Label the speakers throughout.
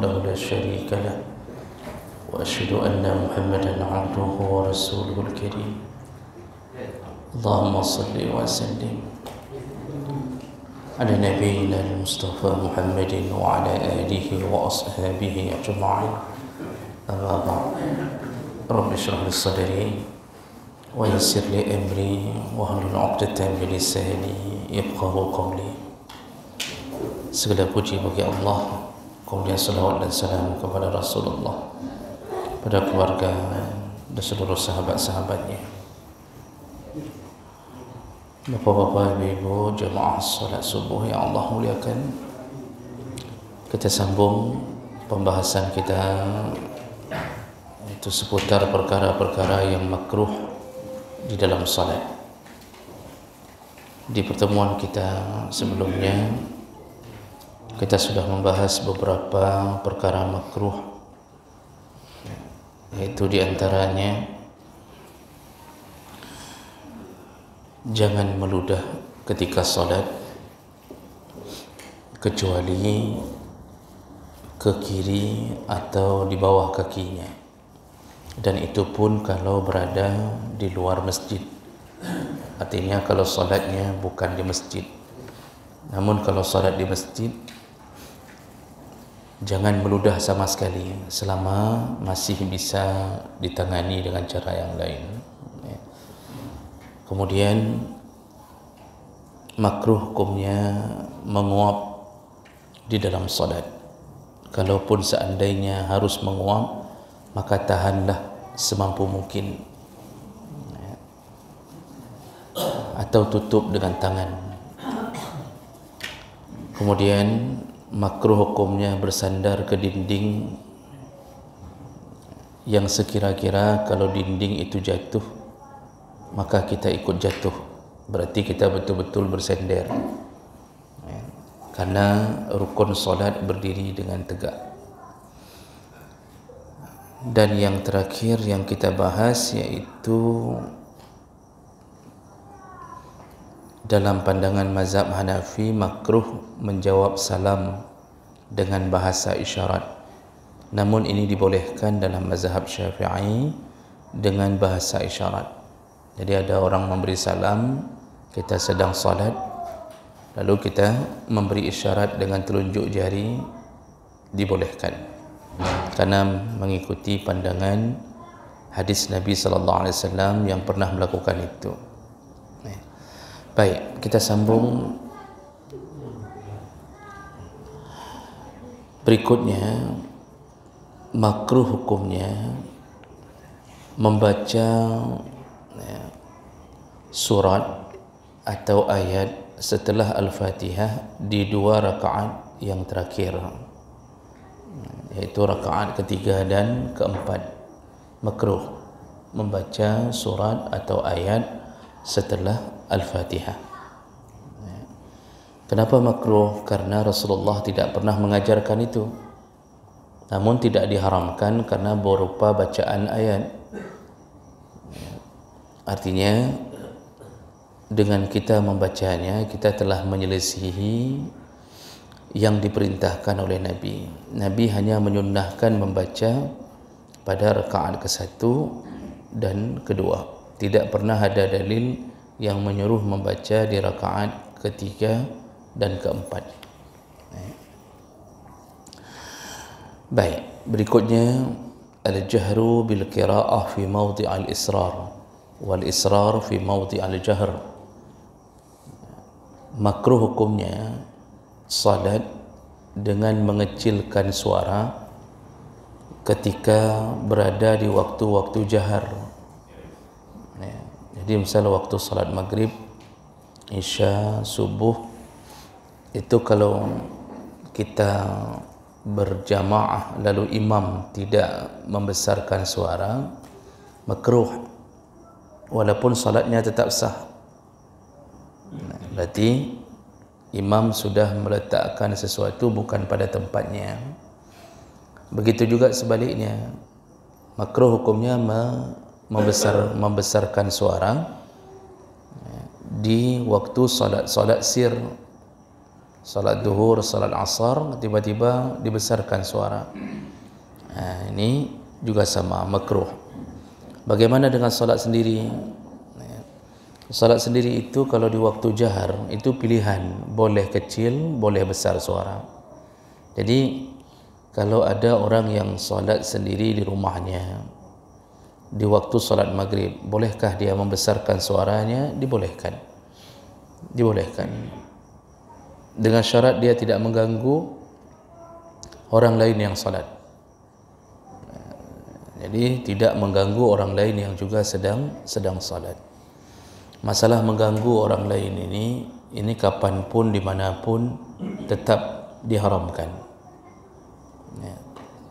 Speaker 1: وحده لا شريك له وأشهد أن محمدا عبده ورسوله الكريم اللهم صل وسلم على نبينا المصطفى محمد وعلى آله وأصحابه أجمعين أما بعد رب اشرح لي صدري ويسر لي أمري واحلل عقدة من لساني يفقهوا قولي. Segala puji bagi Allah, kemudian salawat dan salam kepada Rasulullah, pada keluarga dan seluruh sahabat-sahabatnya. Bapak-bapak, ibu-ibu, jemaah salat subuh yang Allah muliakan, kita sambung pembahasan kita itu seputar perkara-perkara yang makruh di dalam salat. Di pertemuan kita sebelumnya kita sudah membahas beberapa perkara makruh, yaitu diantaranya jangan meludah ketika salat kecuali ke kiri atau di bawah kakinya, dan itu pun kalau berada di luar masjid. Artinya kalau salatnya bukan di masjid. Namun kalau salat di masjid, jangan meludah sama sekali selama masih bisa ditangani dengan cara yang lain. Kemudian makruh hukumnya menguap di dalam salat. Kalaupun seandainya harus menguap, maka tahanlah semampu mungkin, atau tutup dengan tangan. Kemudian makruh hukumnya bersandar ke dinding yang sekira-kira kalau dinding itu jatuh, maka kita ikut jatuh. Berarti kita betul-betul bersender, karena rukun solat berdiri dengan tegak. Dan yang terakhir yang kita bahas yaitu dalam pandangan mazhab Hanafi makruh menjawab salam dengan bahasa isyarat. Namun ini dibolehkan dalam mazhab Syafi'i dengan bahasa isyarat. Jadi ada orang memberi salam, kita sedang salat, lalu kita memberi isyarat dengan telunjuk jari, dibolehkan, karena mengikuti pandangan hadis Nabi SAW yang pernah melakukan itu. Baik, kita sambung. Berikutnya, makruh hukumnya membaca surat atau ayat setelah Al-Fatihah di 2 rakaat yang terakhir, yaitu rakaat ketiga dan keempat. Makruh membaca surat atau ayat setelah Al-Fatihah. Kenapa makruh? Karena Rasulullah tidak pernah mengajarkan itu. Namun tidak diharamkan karena berupa bacaan ayat. Artinya dengan kita membacanya, kita telah menyelisihi yang diperintahkan oleh Nabi. Nabi hanya menyunnahkan membaca pada rakaat ke-1 dan kedua. Tidak pernah ada dalil yang menyuruh membaca di rakaat ketiga dan keempat. Baik, berikutnya al-jahru bil qira'ah fi mawdi' al-israr wal israr fi mawdi' al-jahr. Makruh hukumnya salat dengan mengecilkan suara ketika berada di waktu-waktu jahar. Jadi misalnya waktu salat maghrib, isya, subuh, itu kalau kita berjamaah lalu imam tidak membesarkan suara, makruh, walaupun salatnya tetap sah. Berarti imam sudah meletakkan sesuatu bukan pada tempatnya. Begitu juga sebaliknya, makruh hukumnya membesarkan suara di waktu solat sir. salat duhur, salat asar, tiba-tiba dibesarkan suara. Ini juga sama, makruh. Bagaimana dengan salat sendiri? Salat sendiri itu kalau di waktu jahar itu pilihan, boleh kecil, boleh besar suara. Jadi kalau ada orang yang salat sendiri di rumahnya di waktu salat maghrib, bolehkah dia membesarkan suaranya? Dibolehkan. Dengan syarat dia tidak mengganggu orang lain yang salat. Jadi tidak mengganggu orang lain yang juga sedang salat. Masalah mengganggu orang lain ini kapanpun, dimanapun tetap diharamkan.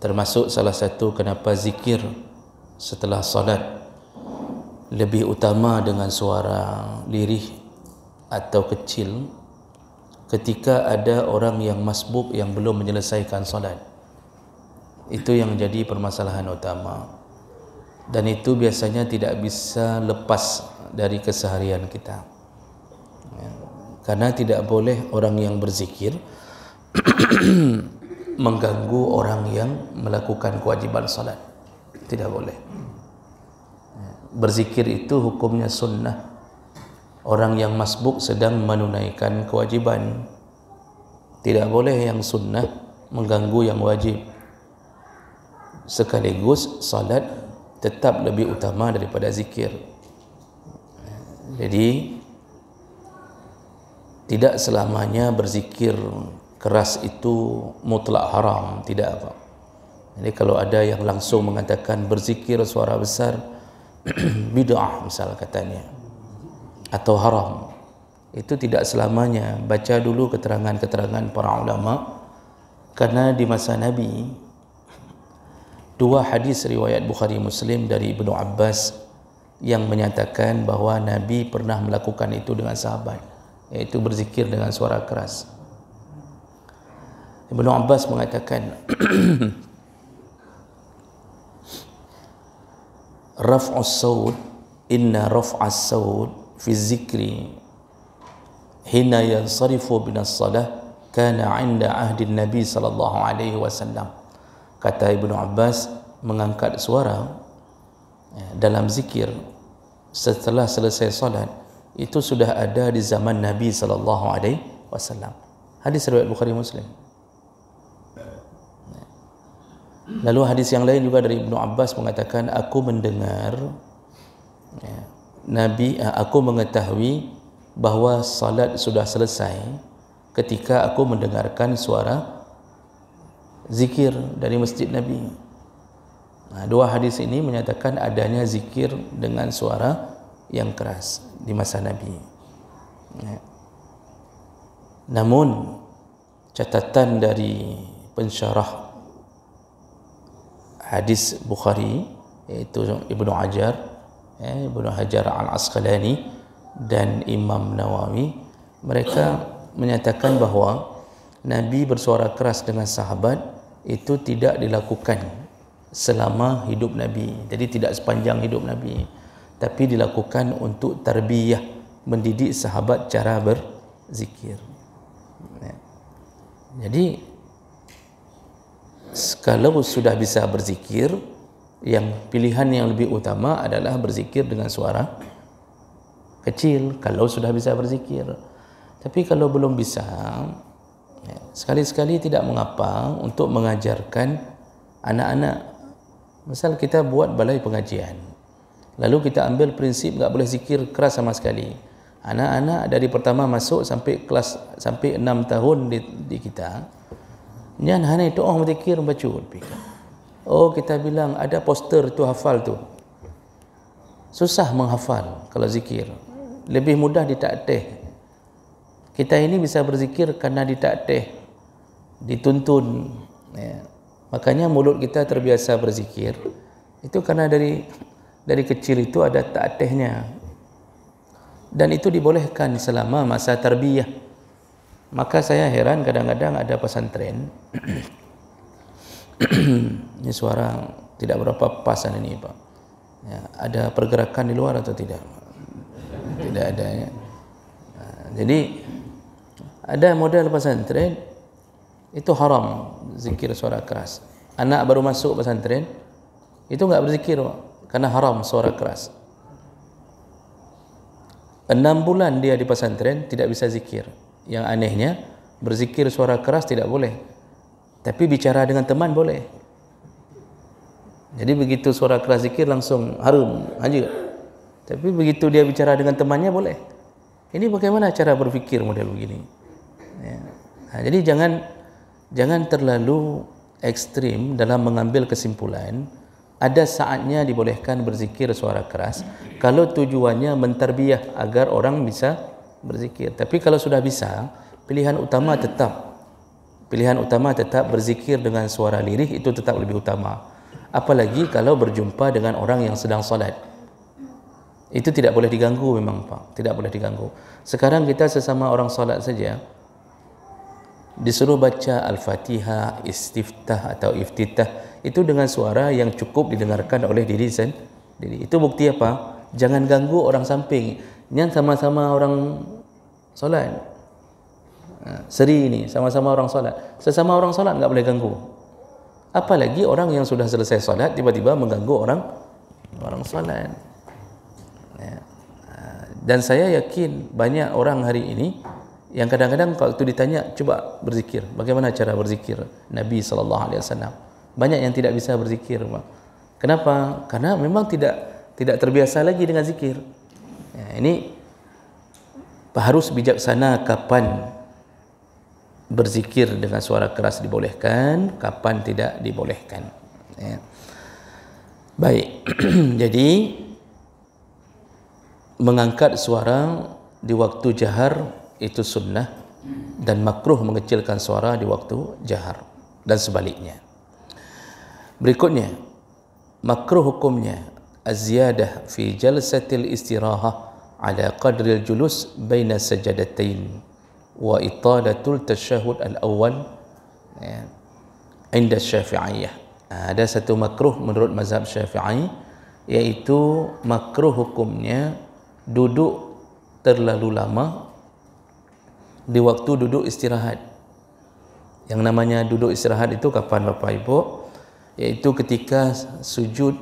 Speaker 1: Termasuk salah satu kenapa zikir setelah salat lebih utama dengan suara lirih atau kecil ketika ada orang yang masbuk yang belum menyelesaikan salat. Itu yang jadi permasalahan utama, dan itu biasanya tidak bisa lepas dari keseharian kita, karena tidak boleh orang yang berzikir mengganggu orang yang melakukan kewajiban salat. Tidak boleh. Berzikir itu hukumnya sunnah. Orang yang masbuk sedang menunaikan kewajiban. Tidak boleh yang sunnah mengganggu yang wajib. Sekaligus salat tetap lebih utama daripada zikir. Jadi tidak selamanya berzikir keras itu mutlak haram, tidak apa. Jadi kalau ada yang langsung mengatakan berzikir suara besar bid'ah misal katanya, atau haram, itu tidak selamanya. Baca dulu keterangan-keterangan para ulama, karena di masa Nabi dua hadis riwayat Bukhari Muslim dari Ibnu Abbas yang menyatakan bahawa Nabi pernah melakukan itu dengan sahabat, yaitu berzikir dengan suara keras. Ibnu Abbas mengatakan raf'us saud, inna raf'as saud fi zikri hina yansarifu binas salah kana 'inda ahdi Nabi sallallahu alaihi wasallam. Kata Ibnu Abbas, mengangkat suara dalam zikir setelah selesai salat itu sudah ada di zaman Nabi sallallahu alaihi wasallam. Hadis riwayat Bukhari Muslim. Lalu hadis yang lain juga dari Ibnu Abbas mengatakan, aku mendengar aku mengetahui bahawa salat sudah selesai ketika aku mendengarkan suara zikir dari masjid Nabi. Dua hadis ini menyatakan adanya zikir dengan suara yang keras di masa Nabi. Namun catatan dari pensyarah hadis Bukhari, yaitu Ibnu Hajar Al-Asqalani dan Imam Nawawi, mereka menyatakan bahawa Nabi bersuara keras dengan sahabat itu tidak dilakukan selama hidup Nabi. Jadi tidak sepanjang hidup Nabi, tapi dilakukan untuk tarbiyah, mendidik sahabat cara berzikir. Jadi kalau sudah bisa berzikir, yang pilihan yang lebih utama adalah berzikir dengan suara kecil kalau sudah bisa berzikir. Tapi kalau belum bisa, sekali-sekali tidak mengapa untuk mengajarkan anak-anak. Misal kita buat balai pengajian, lalu kita ambil prinsip tak boleh zikir keras sama sekali. Anak-anak dari pertama masuk sampai kelas, sampai 6 tahun di kita, jangan hanya itu berzikir baca. Oh, kita bilang ada poster tu, hafal tu. Susah menghafal kalau zikir. Lebih mudah ditakdih. Kita ini bisa berzikir kerana ditakdih, dituntun. Makanya mulut kita terbiasa berzikir. Itu kerana dari kecil itu ada takdihnya. Dan itu dibolehkan selama masa tarbiyah. Maka saya heran kadang-kadang ada pesantren ini suara tidak berapa pasan ini Pak. Ada pergerakan di luar atau tidak? Tidak ada ya. Jadi Ada model pesantren itu haram zikir suara keras. Anak baru masuk pesantren itu enggak berzikir karena haram suara keras. 6 bulan dia di pesantren tidak bisa zikir. Yang anehnya berzikir suara keras tidak boleh, tapi bicara dengan teman boleh. Jadi begitu suara keras zikir langsung harum aja, tapi begitu dia bicara dengan temannya boleh. Ini bagaimana cara berfikir model begini ya. Nah, jadi jangan terlalu ekstrim dalam mengambil kesimpulan. Ada saatnya dibolehkan berzikir suara keras kalau tujuannya mentarbiyah agar orang bisa berzikir. Tapi kalau sudah bisa, pilihan utama tetap berzikir dengan suara lirih, itu tetap lebih utama. Apalagi kalau berjumpa dengan orang yang sedang salat, itu tidak boleh diganggu memang Pak, tidak boleh diganggu. Sekarang kita sesama orang salat saja disuruh baca Al-Fatihah, Istiftah atau Iftitah itu dengan suara yang cukup didengarkan oleh diri sendiri. Itu bukti apa? Jangan ganggu orang samping. Yang sama-sama orang solat. Seri ini sama-sama orang solat. Sesama orang solat enggak boleh ganggu. Apalagi orang yang sudah selesai solat tiba-tiba mengganggu orang solat. Dan saya yakin banyak orang hari ini yang kadang-kadang waktu ditanya coba berzikir, bagaimana cara berzikir Nabi SAW, banyak yang tidak bisa berzikir. Kenapa? Karena memang tidak terbiasa lagi dengan zikir. Ini harus bijaksana kapan berzikir dengan suara keras dibolehkan, kapan tidak dibolehkan. Baik. Jadi mengangkat suara di waktu jahar itu sunnah, dan makruh mengecilkan suara di waktu jahar, dan sebaliknya. Berikutnya, makruh hukumnya az-ziyadah fi jalsatil istirahah ala qadril julus baina sajadatain wa italatul tasyahud al-awwal inda Syafi'iyah. Ada satu makruh menurut mazhab Syafi'i, yaitu makruh hukumnya duduk terlalu lama di waktu duduk istirahat. Yang namanya duduk istirahat itu kapan Bapak Ibu? Yaitu ketika sujud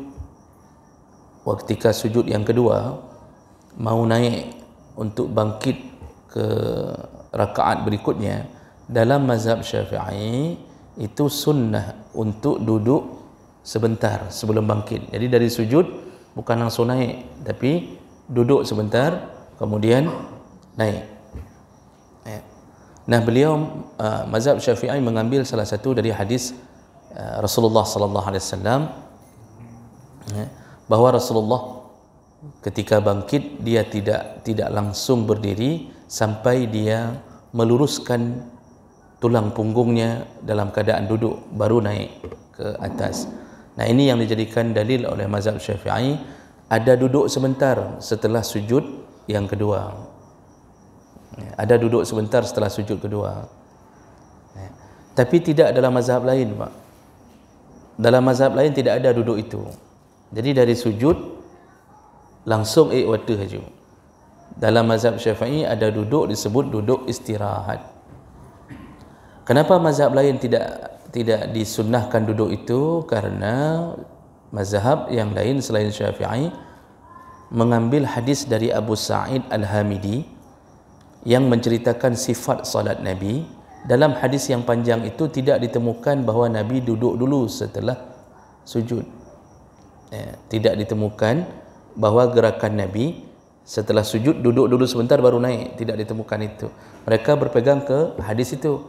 Speaker 1: yang kedua, mau naik untuk bangkit ke rakaat berikutnya. Dalam mazhab Syafi'i itu sunnah untuk duduk sebentar sebelum bangkit. Jadi dari sujud bukan langsung naik, tapi duduk sebentar kemudian naik. Nah, beliau mazhab Syafi'i mengambil salah satu dari hadis Rasulullah sallallahu alaihi wasallam, bahwa Rasulullah ketika bangkit dia tidak langsung berdiri sampai dia meluruskan tulang punggungnya dalam keadaan duduk baru naik ke atas. Nah, ini yang dijadikan dalil oleh mazhab Syafi'i, ada duduk sebentar setelah sujud yang kedua. Ada duduk sebentar setelah sujud kedua. Tapi tidak dalam mazhab lain, Pak. Dalam mazhab lain tidak ada duduk itu. Jadi dari sujud langsung wata saja. Dalam mazhab Syafi'i ada duduk disebut duduk istirahat. Kenapa mazhab lain tidak disunnahkan duduk itu? Karena mazhab yang lain selain Syafi'i mengambil hadis dari Abu Sa'id Al-Hamidi yang menceritakan sifat salat Nabi. Dalam hadis yang panjang itu tidak ditemukan bahawa Nabi duduk dulu setelah sujud. Tidak ditemukan bahawa gerakan Nabi setelah sujud duduk dulu sebentar baru naik. Tidak ditemukan itu. Mereka berpegang ke hadis itu.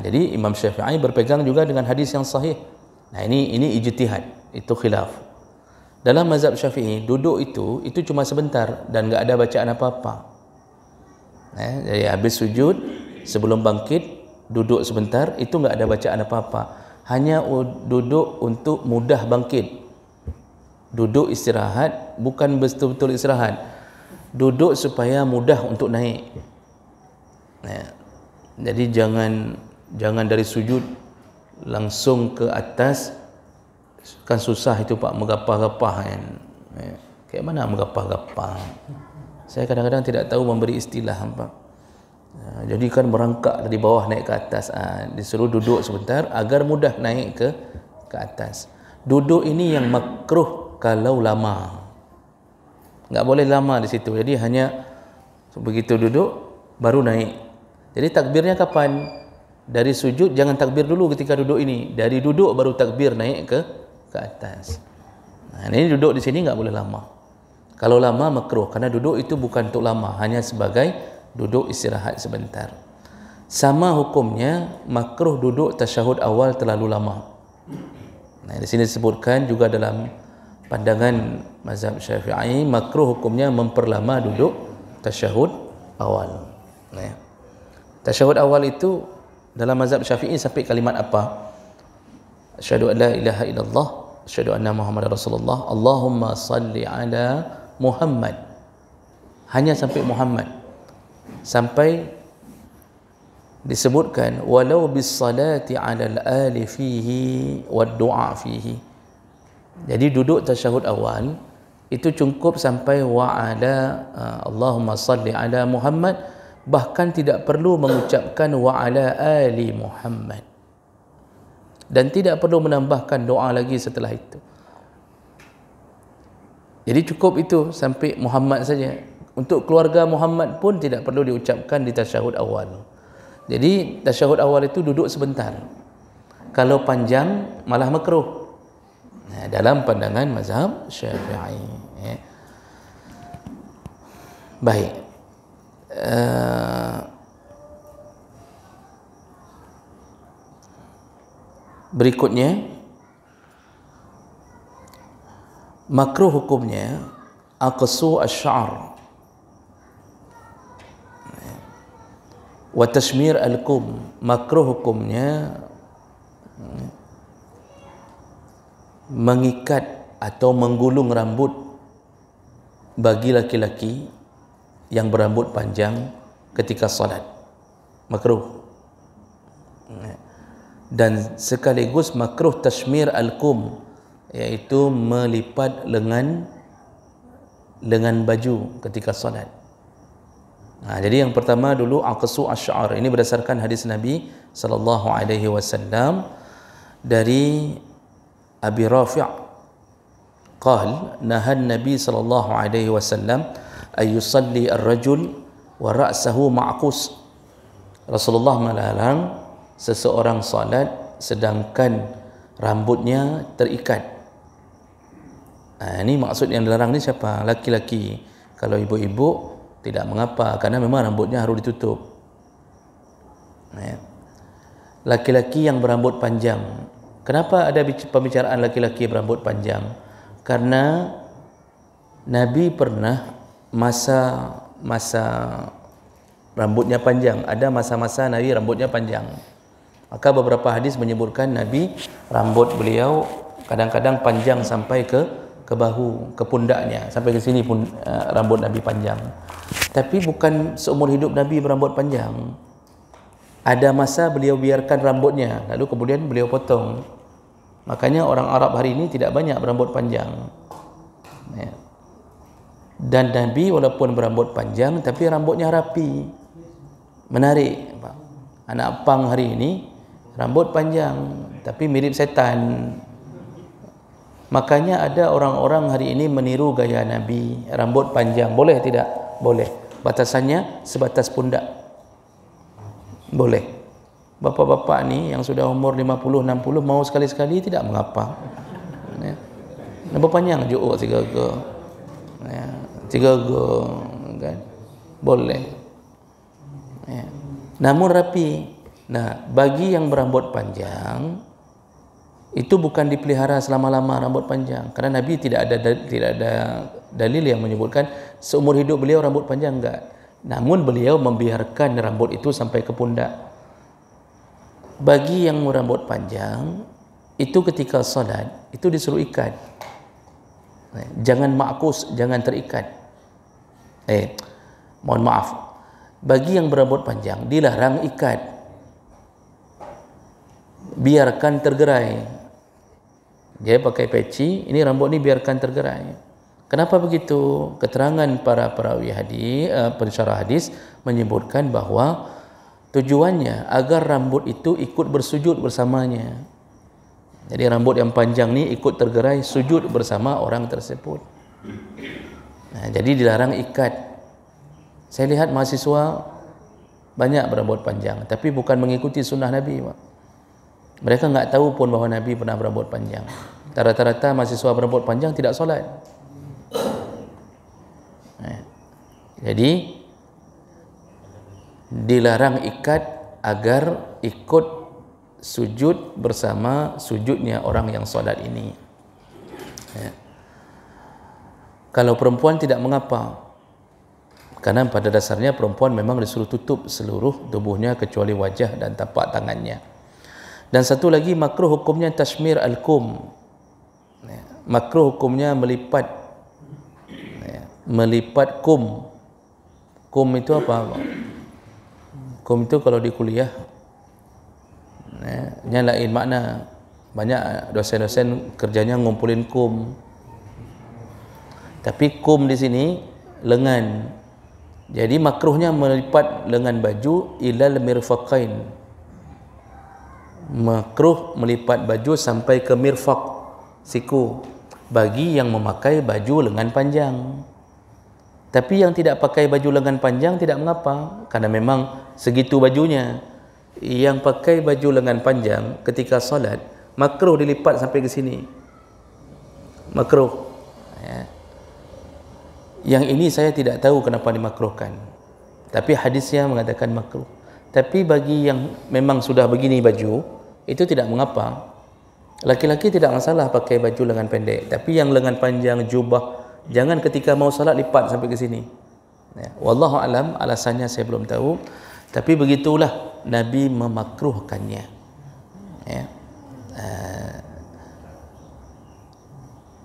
Speaker 1: Jadi Imam Syafi'i berpegang juga dengan hadis yang sahih. Nah, ini ijtihad, itu khilaf. Dalam mazhab Syafi'i duduk itu cuma sebentar dan enggak ada bacaan apa-apa. Jadi habis sujud sebelum bangkit duduk sebentar, itu enggak ada bacaan apa-apa, hanya duduk untuk mudah bangkit. Duduk istirahat, bukan betul-betul istirahat, duduk supaya mudah untuk naik. Jadi jangan dari sujud langsung ke atas, kan susah itu Pak, megapah-gapah kan. Kayak mana megapah-gapah? Saya kadang-kadang tidak tahu memberi istilah Pak. Jadi kan merangkak dari bawah naik ke atas. Disuruh duduk sebentar agar mudah naik ke atas. Duduk ini yang makruh kalau lama. Enggak boleh lama di situ. Jadi hanya begitu duduk baru naik. Jadi takbirnya kapan? Dari sujud jangan takbir dulu ketika duduk ini. Dari duduk baru takbir naik ke atas. Ini duduk di sini enggak boleh lama. Kalau lama makruh, karena duduk itu bukan untuk lama, hanya sebagai duduk istirahat sebentar. Sama hukumnya makruh duduk tasyahud awal terlalu lama. Di sini disebutkan juga dalam pandangan mazhab Syafi'i, makruh hukumnya memperlama duduk tasyahud awal. Tasyahud awal itu dalam mazhab Syafi'i sampai kalimat apa? Asyhadu an la ilaha illallah, asyhadu anna Muhammadar Rasulullah, Allahumma salli ala Muhammad. Hanya sampai Muhammad. Sampai disebutkan walau bis salati 'alal ali fihi wad du'a fihi. Jadi duduk tasyahud awal itu cukup sampai wa ala Allahumma salli ala Muhammad, bahkan tidak perlu mengucapkan wa ala ali Muhammad. Dan tidak perlu menambahkan doa lagi setelah itu. Jadi cukup itu sampai Muhammad saja. Untuk keluarga Muhammad pun tidak perlu diucapkan di tasyahud awal. Jadi tasyahud awal itu duduk sebentar. Kalau panjang malah makruh. Dalam pandangan mazhab Syafi'i. Baik. Berikutnya, makruh hukumnya aqsu asy-sya'r wa tashmir al-kum. Makruh hukumnya mengikat atau menggulung rambut bagi laki-laki yang berambut panjang ketika salat. Makruh. Dan sekaligus makruh tashmir al-kum, iaitu melipat lengan baju ketika solat. Jadi yang pertama dulu aqsu asy-sya'r. Ini berdasarkan hadis Nabi sallallahu alaihi wasallam dari Abi Rafi' qala nahan Nabi sallallahu alaihi wasallam ay yusalli ar-rajul wa ra'sahu ma'qus. Rasulullah melarang seseorang salat sedangkan rambutnya terikat. Ini maksud yang dilarang ni siapa? Laki-laki. Kalau ibu-ibu tidak mengapa, karena memang rambutnya harus ditutup. Laki-laki yang berambut panjang. Kenapa ada pembicaraan laki-laki berambut panjang? Karena Nabi pernah masa rambutnya panjang. Ada masa-masa Nabi rambutnya panjang. Maka beberapa hadis menyebutkan Nabi rambut beliau kadang-kadang panjang sampai ke bahu, ke pundaknya, sampai ke sini pun rambut Nabi panjang. Tapi bukan seumur hidup Nabi berambut panjang. Ada masa beliau biarkan rambutnya, lalu kemudian beliau potong. Makanya orang Arab hari ini tidak banyak berambut panjang. Dan Nabi walaupun berambut panjang tapi rambutnya rapi, menarik. Anak pang hari ini rambut panjang tapi mirip setan. Makanya ada orang-orang hari ini meniru gaya Nabi, rambut panjang. Boleh tidak? Boleh. Batasannya sebatas pundak. Boleh. Bapak-bapak ni yang sudah umur 50, 60 mau sekali-sekali tidak mengapa. Rambut panjang juga tiga kan? Boleh. Namun rapi. Nah, bagi yang berambut panjang itu bukan dipelihara selama-lama rambut panjang, karena Nabi tidak ada dalil yang menyebutkan seumur hidup beliau rambut panjang, enggak. Namun beliau membiarkan rambut itu sampai ke pundak. Bagi yang berambut panjang itu ketika salat itu disuruh ikat. Jangan ma'kus, jangan terikat. Mohon maaf. Bagi yang berambut panjang dilarang ikat. Biarkan tergerai. Dia pakai peci, ini rambut ni biarkan tergerai. Kenapa begitu? Keterangan para perawi hadis, pensyarah hadis menyebutkan bahawa tujuannya agar rambut itu ikut bersujud bersamanya. Jadi rambut yang panjang ni ikut tergerai sujud bersama orang tersebut. Jadi dilarang ikat. Saya lihat mahasiswa banyak berambut panjang, tapi bukan mengikuti sunnah Nabi. Mereka enggak tahu pun bahawa Nabi pernah berambut panjang. Rata-rata mahasiswa berambut panjang tidak solat. Jadi dilarang ikat agar ikut sujud bersama sujudnya orang yang solat ini. Kalau perempuan tidak mengapa, karena pada dasarnya perempuan memang disuruh tutup seluruh tubuhnya kecuali wajah dan tapak tangannya. Dan satu lagi, makruh hukumnya tashmir al-kum. Makruh hukumnya melipat kum. Kum itu apa? Kum itu kalau di kuliah lain makna. Banyak dosen-dosen kerjanya ngumpulin kum. Tapi kum di sini lengan. Jadi makruhnya melipat lengan baju ilal mirfaqain. Makruh melipat baju sampai ke mirfaq, siku, bagi yang memakai baju lengan panjang. Tapi yang tidak pakai baju lengan panjang tidak mengapa, karena memang segitu bajunya. Yang pakai baju lengan panjang ketika solat makruh dilipat sampai ke sini. Makruh. Yang ini saya tidak tahu kenapa dimakruhkan. Tapi hadisnya mengatakan makruh. Tapi bagi yang memang sudah begini baju, itu tidak mengapa. Laki-laki tidak masalah pakai baju lengan pendek, tapi yang lengan panjang, jubah, jangan ketika mau salat lipat sampai ke sini. Wallahu alam, alasannya saya belum tahu, tapi begitulah Nabi memakruhkannya.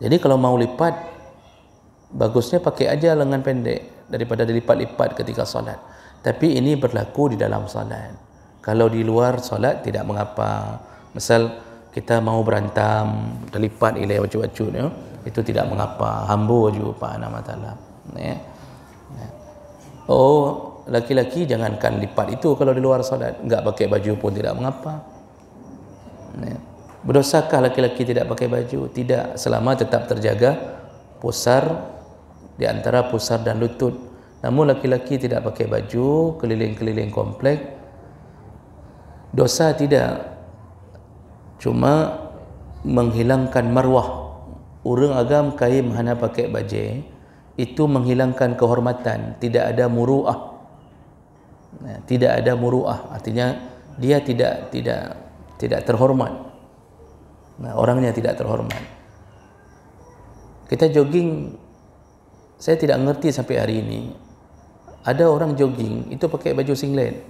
Speaker 1: Jadi kalau mau lipat, bagusnya pakai aja lengan pendek daripada dilipat-lipat ketika solat. Tapi ini berlaku di dalam solat. Kalau di luar solat tidak mengapa. Misal kita mau berantam, terlipat ilai wajud-wajud, itu tidak mengapa. Hambu wajud Pak Nama Ta'ala. Oh, laki-laki jangankan lipat itu kalau di luar solat. Enggak pakai baju pun tidak mengapa. Berdosakah laki-laki tidak pakai baju? Tidak, selama tetap terjaga pusar di antara pusar dan lutut. Namun laki-laki tidak pakai baju keliling-keliling komplek, dosa tidak, cuma menghilangkan marwah. Orang agam kai mahana pakai baju itu menghilangkan kehormatan, tidak ada muruah. Tidak ada muruah, artinya dia tidak terhormat. Orangnya tidak terhormat. Kita jogging, saya tidak mengerti sampai hari ini. Ada orang jogging itu pakai baju singlet.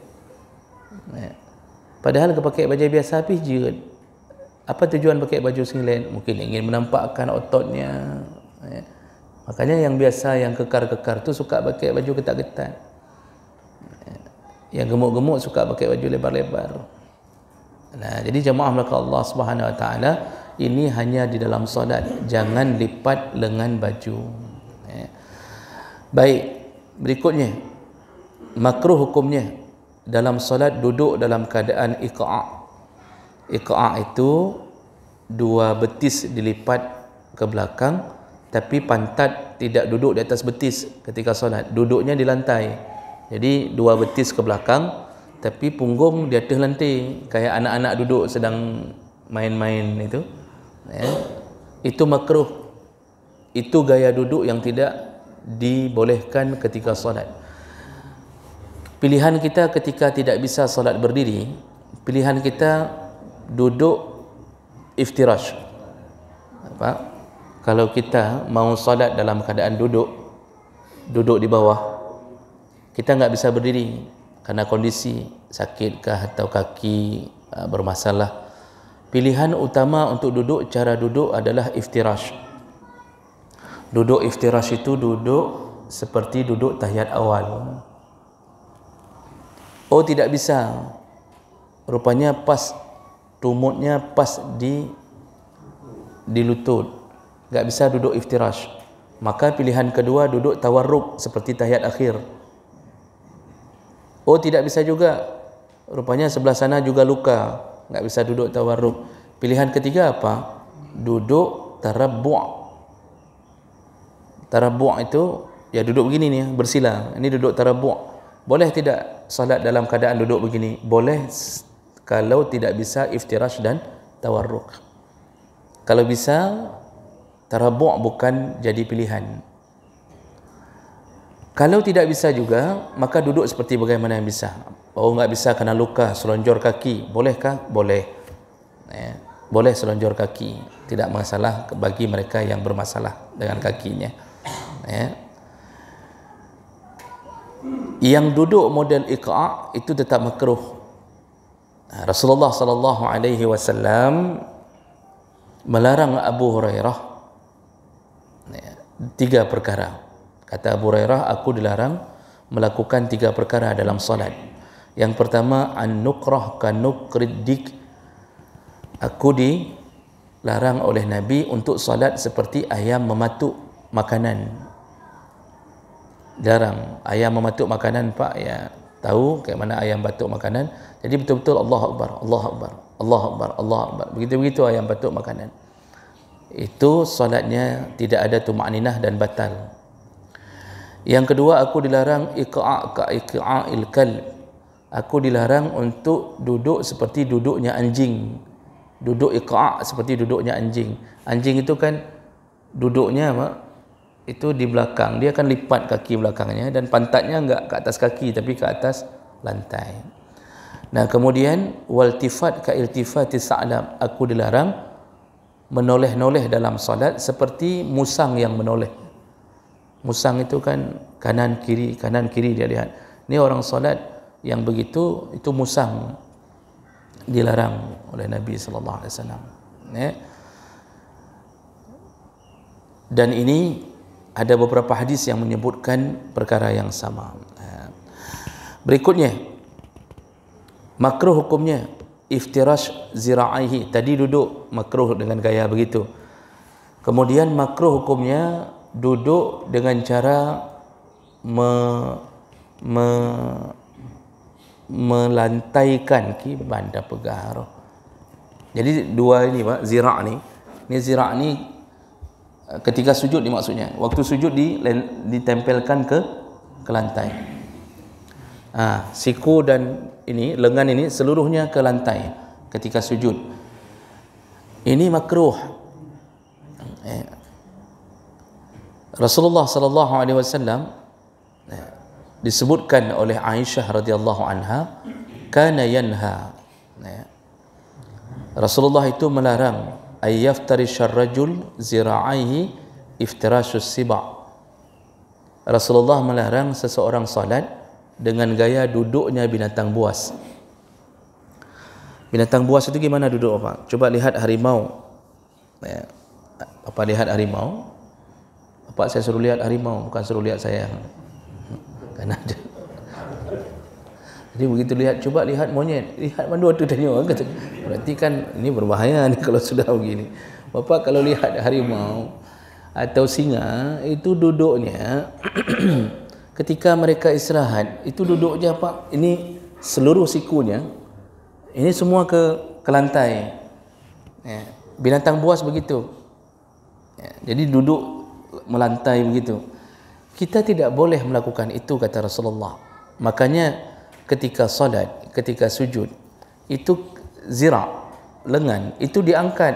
Speaker 1: Padahal kalau pakai baju biasa habis je. Apa tujuan pakai baju singlet? Mungkin ingin menampakkan ototnya. Makanya yang biasa, yang kekar-kekar tu suka pakai baju ketat-ketat. Yang gemuk-gemuk suka pakai baju lebar-lebar. Nah, jadi jemaah belaka Allah Subhanahu Wa Taala, ini hanya di dalam solat, jangan lipat lengan baju. Baik, berikutnya makruh hukumnya dalam solat duduk dalam keadaan iqa'. Iqa' itu dua betis dilipat ke belakang, tapi pantat tidak duduk di atas betis ketika solat, duduknya di lantai. Jadi dua betis ke belakang, tapi punggung di atas lantai, kayak anak-anak duduk sedang main-main itu. Itu makruh. Itu gaya duduk yang tidak dibolehkan ketika solat. Pilihan kita ketika tidak bisa solat berdiri, pilihan kita duduk iftirash. Apa? Kalau kita mau solat dalam keadaan duduk di bawah, kita enggak bisa berdiri karena kondisi sakitkah atau kaki bermasalah. Pilihan utama untuk duduk, cara duduk adalah iftirash. Duduk iftirash itu duduk seperti duduk tahiyat awal. Oh, tidak bisa. Rupanya pas, tumutnya pas di lutut. Enggak bisa duduk iftirash. maka pilihan kedua duduk tawarruk seperti tahiyat akhir. Oh, tidak bisa juga, rupanya sebelah sana juga luka, nggak bisa duduk tawarruk. Pilihan ketiga apa? Duduk tarabbu'. Tarabbu' itu ya duduk begini nih, bersila. Ini duduk tarabbu'. Boleh tidak salat dalam keadaan duduk begini? Boleh kalau tidak bisa iftirash dan tawarruk. Kalau bisa, tarabbu' bukan jadi pilihan. Kalau tidak bisa juga, maka duduk seperti bagaimana yang bisa. Oh, nggak bisa kerana luka, selonjor kaki. Bolehkah? Boleh. Boleh selonjor kaki. Tidak masalah bagi mereka yang bermasalah dengan kakinya. Yang duduk model iqa' itu tetap makruh. Rasulullah sallallahu alaihi wasallam melarang Abu Hurairah 3 perkara. Kata Abu Hurairah, aku dilarang melakukan 3 perkara dalam salat. Yang pertama, an-nukrah kanukriddik. Aku dilarang oleh Nabi untuk salat seperti ayam mematuk makanan. Jarang ayam mematuk makanan, Pak, ya tahu kayak mana ayam batuk makanan. Jadi betul-betul Allahu Akbar, Allahu Akbar, Allahu Akbar, Allahu Akbar. Begitu-begitu ayam batuk makanan. Itu salatnya tidak ada tuma'ninah dan batal. Yang kedua, aku dilarang iqa' ka iqa'il kalb. Aku dilarang untuk duduk seperti duduknya anjing. Duduk iqa' seperti duduknya anjing. Anjing itu kan duduknya apa? Itu di belakang. Dia akan lipat kaki belakangnya dan pantatnya enggak ke atas kaki tapi ke atas lantai. Nah, kemudian waltifat ka iltifati sa'lam. Aku dilarang menoleh-noleh dalam salat seperti musang yang menoleh. Musang itu kan kanan kiri dia lihat. Ini orang salat yang begitu, itu musang, dilarang oleh Nabi sallallahu alaihi wasallam. Dan ini ada beberapa hadis yang menyebutkan perkara yang sama. Berikutnya, makruh hukumnya iftirash zira'aihi. Tadi duduk makruh dengan gaya begitu. Kemudian makruh hukumnya duduk dengan cara melantaikan bandar pegah. Jadi dua ini, Pak, zira' ni. Ini zira' ni ketika sujud dimaksudnya. Waktu sujud ditempelkan ke lantai. Siku dan ini lengan ini seluruhnya ke lantai ketika sujud. Ini makruh. Rasulullah sallallahu alaihi wasallam disebutkan oleh Aisyah radhiyallahu anha, kana yanha. Rasulullah itu melarang ayyaftarisyar rajul zira'aihi iftirashus siba'. Rasulullah melarang seseorang salat dengan gaya duduknya binatang buas. Binatang buas itu gimana duduk, Pak? Coba lihat harimau. Apa lihat harimau? Pak, saya suruh lihat harimau, bukan suruh lihat saya. Kan ada. Jadi begitu lihat, coba lihat monyet, lihat mana tu tanya. Berarti kan ini berbahaya nih kalau sudah begini. Bapak kalau lihat harimau atau singa, itu duduknya ketika mereka istirahat, itu duduknya, Pak, ini seluruh sikunya, ini semua ke lantai. Binatang buas begitu. Jadi duduk melantai begitu. Kita tidak boleh melakukan itu, kata Rasulullah. Makanya ketika salat, ketika sujud, itu zira', lengan, itu diangkat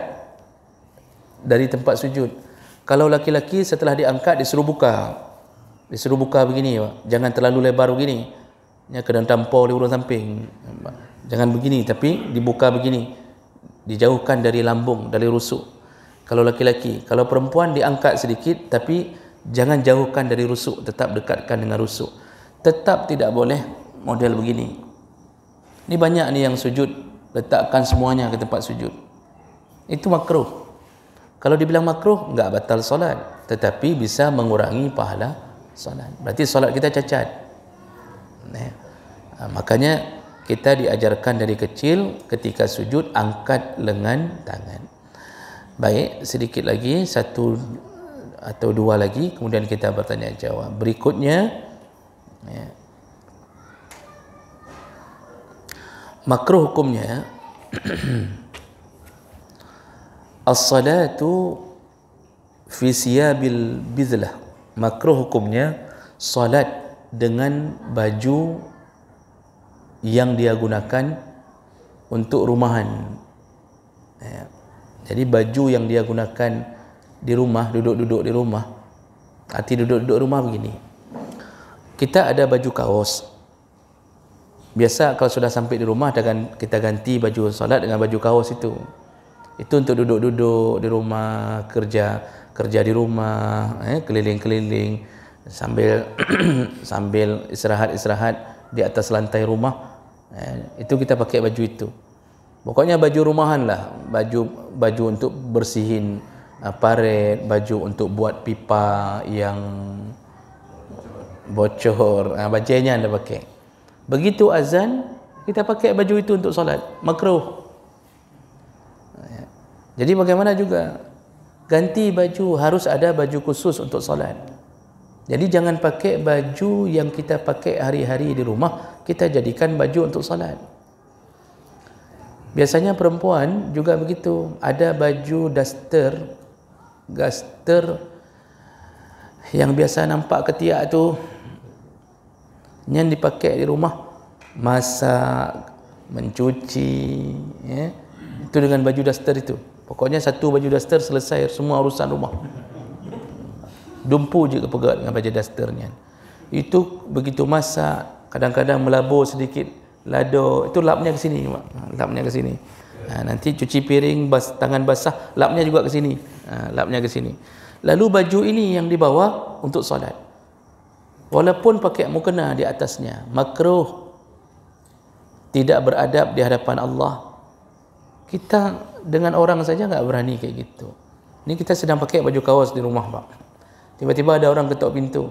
Speaker 1: dari tempat sujud. Kalau laki-laki setelah diangkat disuruh buka begini, Pak. Jangan terlalu lebar begini. Ya, kena tampau di urut samping. Jangan begini, tapi dibuka begini. Dijauhkan dari lambung, dari rusuk. Kalau laki-laki, kalau perempuan diangkat sedikit tapi jangan jauhkan dari rusuk, tetap dekatkan dengan rusuk. Tetap tidak boleh model begini. Ini banyak ni yang sujud letakkan semuanya ke tempat sujud. Itu makruh. Kalau dibilang makruh, enggak batal solat, tetapi bisa mengurangi pahala solat. Berarti solat kita cacat. Makanya kita diajarkan dari kecil ketika sujud angkat lengan tangan. Baik, sedikit lagi satu atau 2 lagi, kemudian kita bertanya jawab. Berikutnya, ya, makruh hukumnya as-salatu fi siyabil bidlah. Makruh hukumnya salat dengan baju yang dia gunakan untuk rumahan. Ya. Jadi baju yang dia gunakan di rumah, duduk-duduk di rumah. Arti duduk-duduk rumah begini. Kita ada baju kaos. Biasa kalau sudah sampai di rumah kita ganti baju solat dengan baju kaos itu. Itu untuk duduk-duduk di rumah, kerja di rumah, keliling-keliling sambil sambil istirahat di atas lantai rumah. Itu kita pakai baju itu. Pokoknya baju rumahan lah, baju untuk bersihin paret, baju untuk buat pipa yang bocor, bajunya anda pakai. Begitu azan, kita pakai baju itu untuk solat, makruh. Jadi bagaimana juga ganti baju, harus ada baju khusus untuk solat. Jadi jangan pakai baju yang kita pakai hari-hari di rumah, kita jadikan baju untuk solat. Biasanya perempuan juga begitu, ada baju duster yang biasa nampak ketiak tu, yang dipakai di rumah, masak, mencuci, ya. Itu dengan baju duster itu. Pokoknya satu baju duster selesai semua urusan rumah. Dumpu je kepegat dengan baju dusternya. Itu begitu masak, kadang-kadang melabur sedikit lado, itu lapnya ke sini, lapnya ke sini. Nanti cuci piring, tangan basah, lapnya juga ke sini. Lapnya ke sini. Lalu baju ini yang dibawa untuk solat. Walaupun pakai mukena di atasnya, makruh, tidak beradab di hadapan Allah. Kita dengan orang saja enggak berani kayak gitu. Ini kita sedang pakai baju kaos di rumah, Pak. Tiba-tiba ada orang ketuk pintu.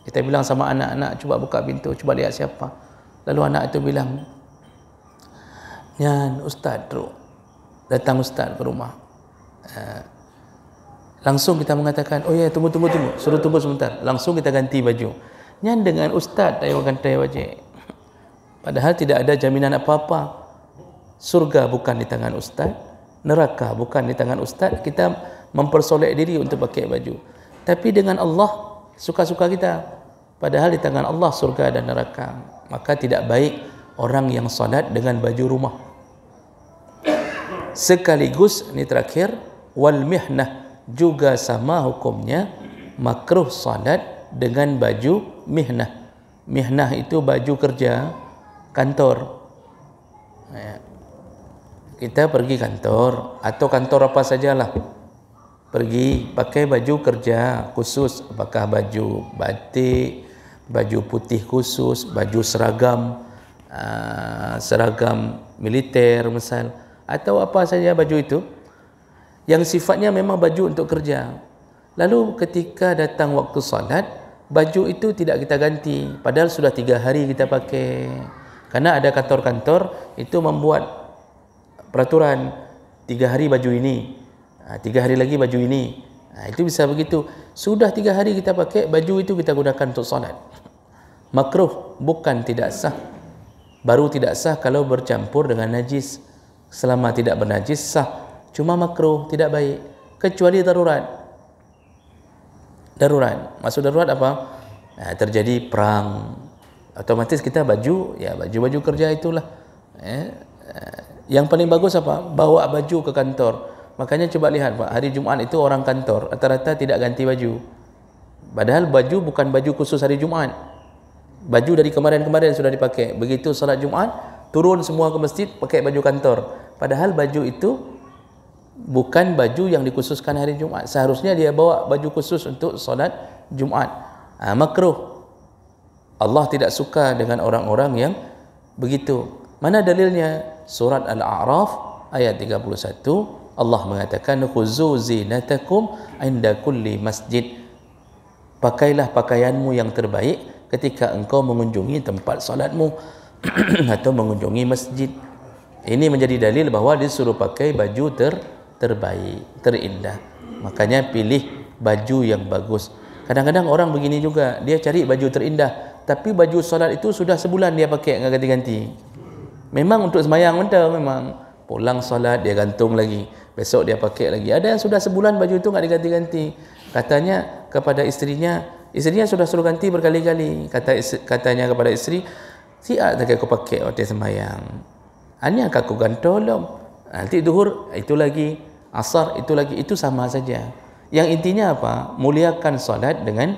Speaker 1: Kita bilang sama anak-anak, coba buka pintu, coba lihat siapa. Lalu anak itu bilang, "Nyan, Ustaz tu." Datang Ustaz ke rumah. Langsung kita mengatakan, "Oh ya, tunggu. Suruh tunggu sebentar." Langsung kita ganti baju. Nyan dengan Ustaz saya ganti baju. Padahal tidak ada jaminan apa-apa. Surga bukan di tangan Ustaz, neraka bukan di tangan Ustaz. Kita mempersolek diri untuk pakai baju. Tapi dengan Allah suka-suka kita. Padahal di tangan Allah surga dan neraka. Maka tidak baik orang yang salat dengan baju rumah. Sekaligus ini terakhir, wal mihnah, juga sama hukumnya makruh salat dengan baju mihnah. Mihnah itu baju kerja kantor. Kita pergi kantor atau kantor apa sajalah, pergi pakai baju kerja khusus, apakah baju batik, baju putih khusus, baju seragam militer misal, atau apa saja baju itu yang sifatnya memang baju untuk kerja. Lalu ketika datang waktu salat, baju itu tidak kita ganti, padahal sudah 3 hari kita pakai. Karena ada kantor-kantor itu membuat peraturan 3 hari baju ini, 3 hari lagi baju ini. Itu bisa begitu. Sudah 3 hari kita pakai, baju itu kita gunakan untuk salat. Makruh, bukan tidak sah. Baru tidak sah kalau bercampur dengan najis. Selama tidak bernajis sah. Cuma makruh, tidak baik. Kecuali darurat. Darurat. Maksud darurat apa? Terjadi perang. Otomatis kita baju kerja itulah. Yang paling bagus apa? Bawa baju ke kantor. Makanya coba lihat, Pak, hari Jumaat itu orang kantor rata-rata tidak ganti baju. Padahal baju bukan baju khusus hari Jumaat. Baju dari kemarin-kemarin sudah dipakai. Begitu salat Jumaat, turun semua ke masjid pakai baju kantor. Padahal baju itu bukan baju yang dikhususkan hari Jumaat. Seharusnya dia bawa baju khusus untuk salat Jumaat. Makruh. Allah tidak suka dengan orang-orang yang begitu. Mana dalilnya? Surat Al-A'raf ayat 31, Allah mengatakan, "Khuzu zinatakum 'inda kulli masjid." Pakailah pakaianmu yang terbaik ketika engkau mengunjungi tempat salatmu atau mengunjungi masjid. Ini menjadi dalil bahawa disuruh pakai baju terbaik, terindah. Makanya pilih baju yang bagus. Kadang-kadang orang begini juga, dia cari baju terindah, tapi baju solat itu sudah sebulan dia pakai, enggak ganti-ganti. Memang untuk sembahyang betul, memang pulang solat dia gantung lagi, besok dia pakai lagi. Ada yang sudah sebulan baju itu enggak diganti-ganti. Katanya kepada istrinya sudah suruh ganti berkali-kali. Katanya kepada isteri, siap tak aku pakai waktu sembahyang. Ini akan aku gantung. Nanti zuhur itu lagi, asar itu lagi, itu sama saja. Yang intinya apa? Muliakan solat dengan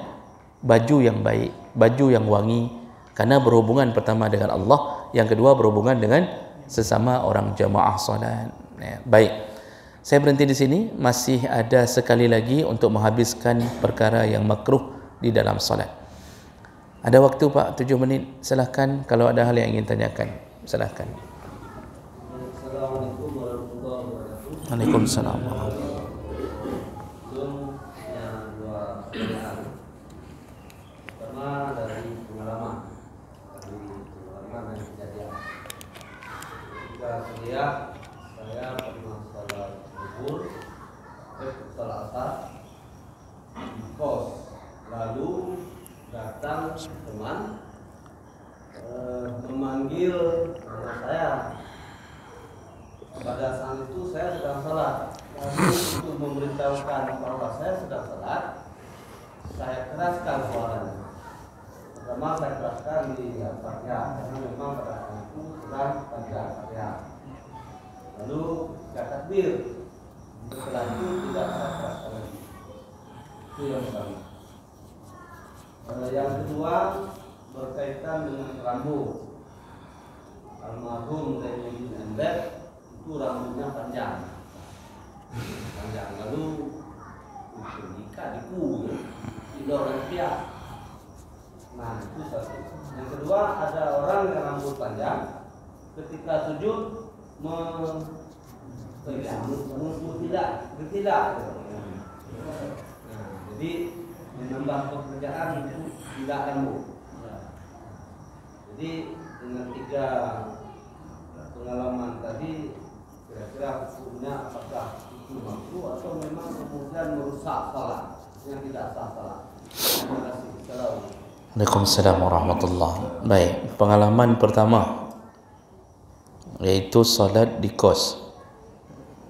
Speaker 1: baju yang baik, baju yang wangi, karena berhubungan pertama dengan Allah, yang kedua berhubungan dengan sesama orang jamaah solat. Ya, baik. Saya berhenti di sini, masih ada sekali lagi untuk menghabiskan perkara yang makruh di dalam solat. Ada waktu Pak, 7 menit. Silahkan kalau ada hal yang ingin tanyakan. Silahkan.
Speaker 2: Assalamualaikum warahmatullahi wabarakatuh.
Speaker 1: Waalaikumsalam.
Speaker 2: Dua pertanyaan. Pertama dari pengalaman dan kejadian. Ketika saya pernah salat zuhur, salat asar di kos, lalu datang teman memanggil nama saya. Pada saat itu saya sedang salat. Lalu untuk memberitahukan bahwa saya sedang salat, saya keraskan suaranya. Pertama saya keraskan di Al-Fatihah, karena memang pada saat itu sedang baca Al-Fatihah. Lalu saya takbir. Setelah itu tidak saya keraskan lagi. Itu yang pertama. Yang kedua berkaitan dengan rambut. Almarhum Zainuddin Ember itu rambutnya panjang, lalu nikah di kuil tidak orang pihak. Nah itu satu. Yang kedua, ada orang yang rambut panjang ketika sujud bertidak. Nah, jadi menambah pekerjaan itu tidak rambut. Jadi dengan 3 pengalaman tadi, kira-kira hukumnya apakah itu makruh atau memang kemudian merusak salat yang tidak sah salat? Terima kasih. Assalamualaikum.
Speaker 1: Waalaikumsalam warahmatullahi. Baik, pengalaman pertama yaitu salat di kos.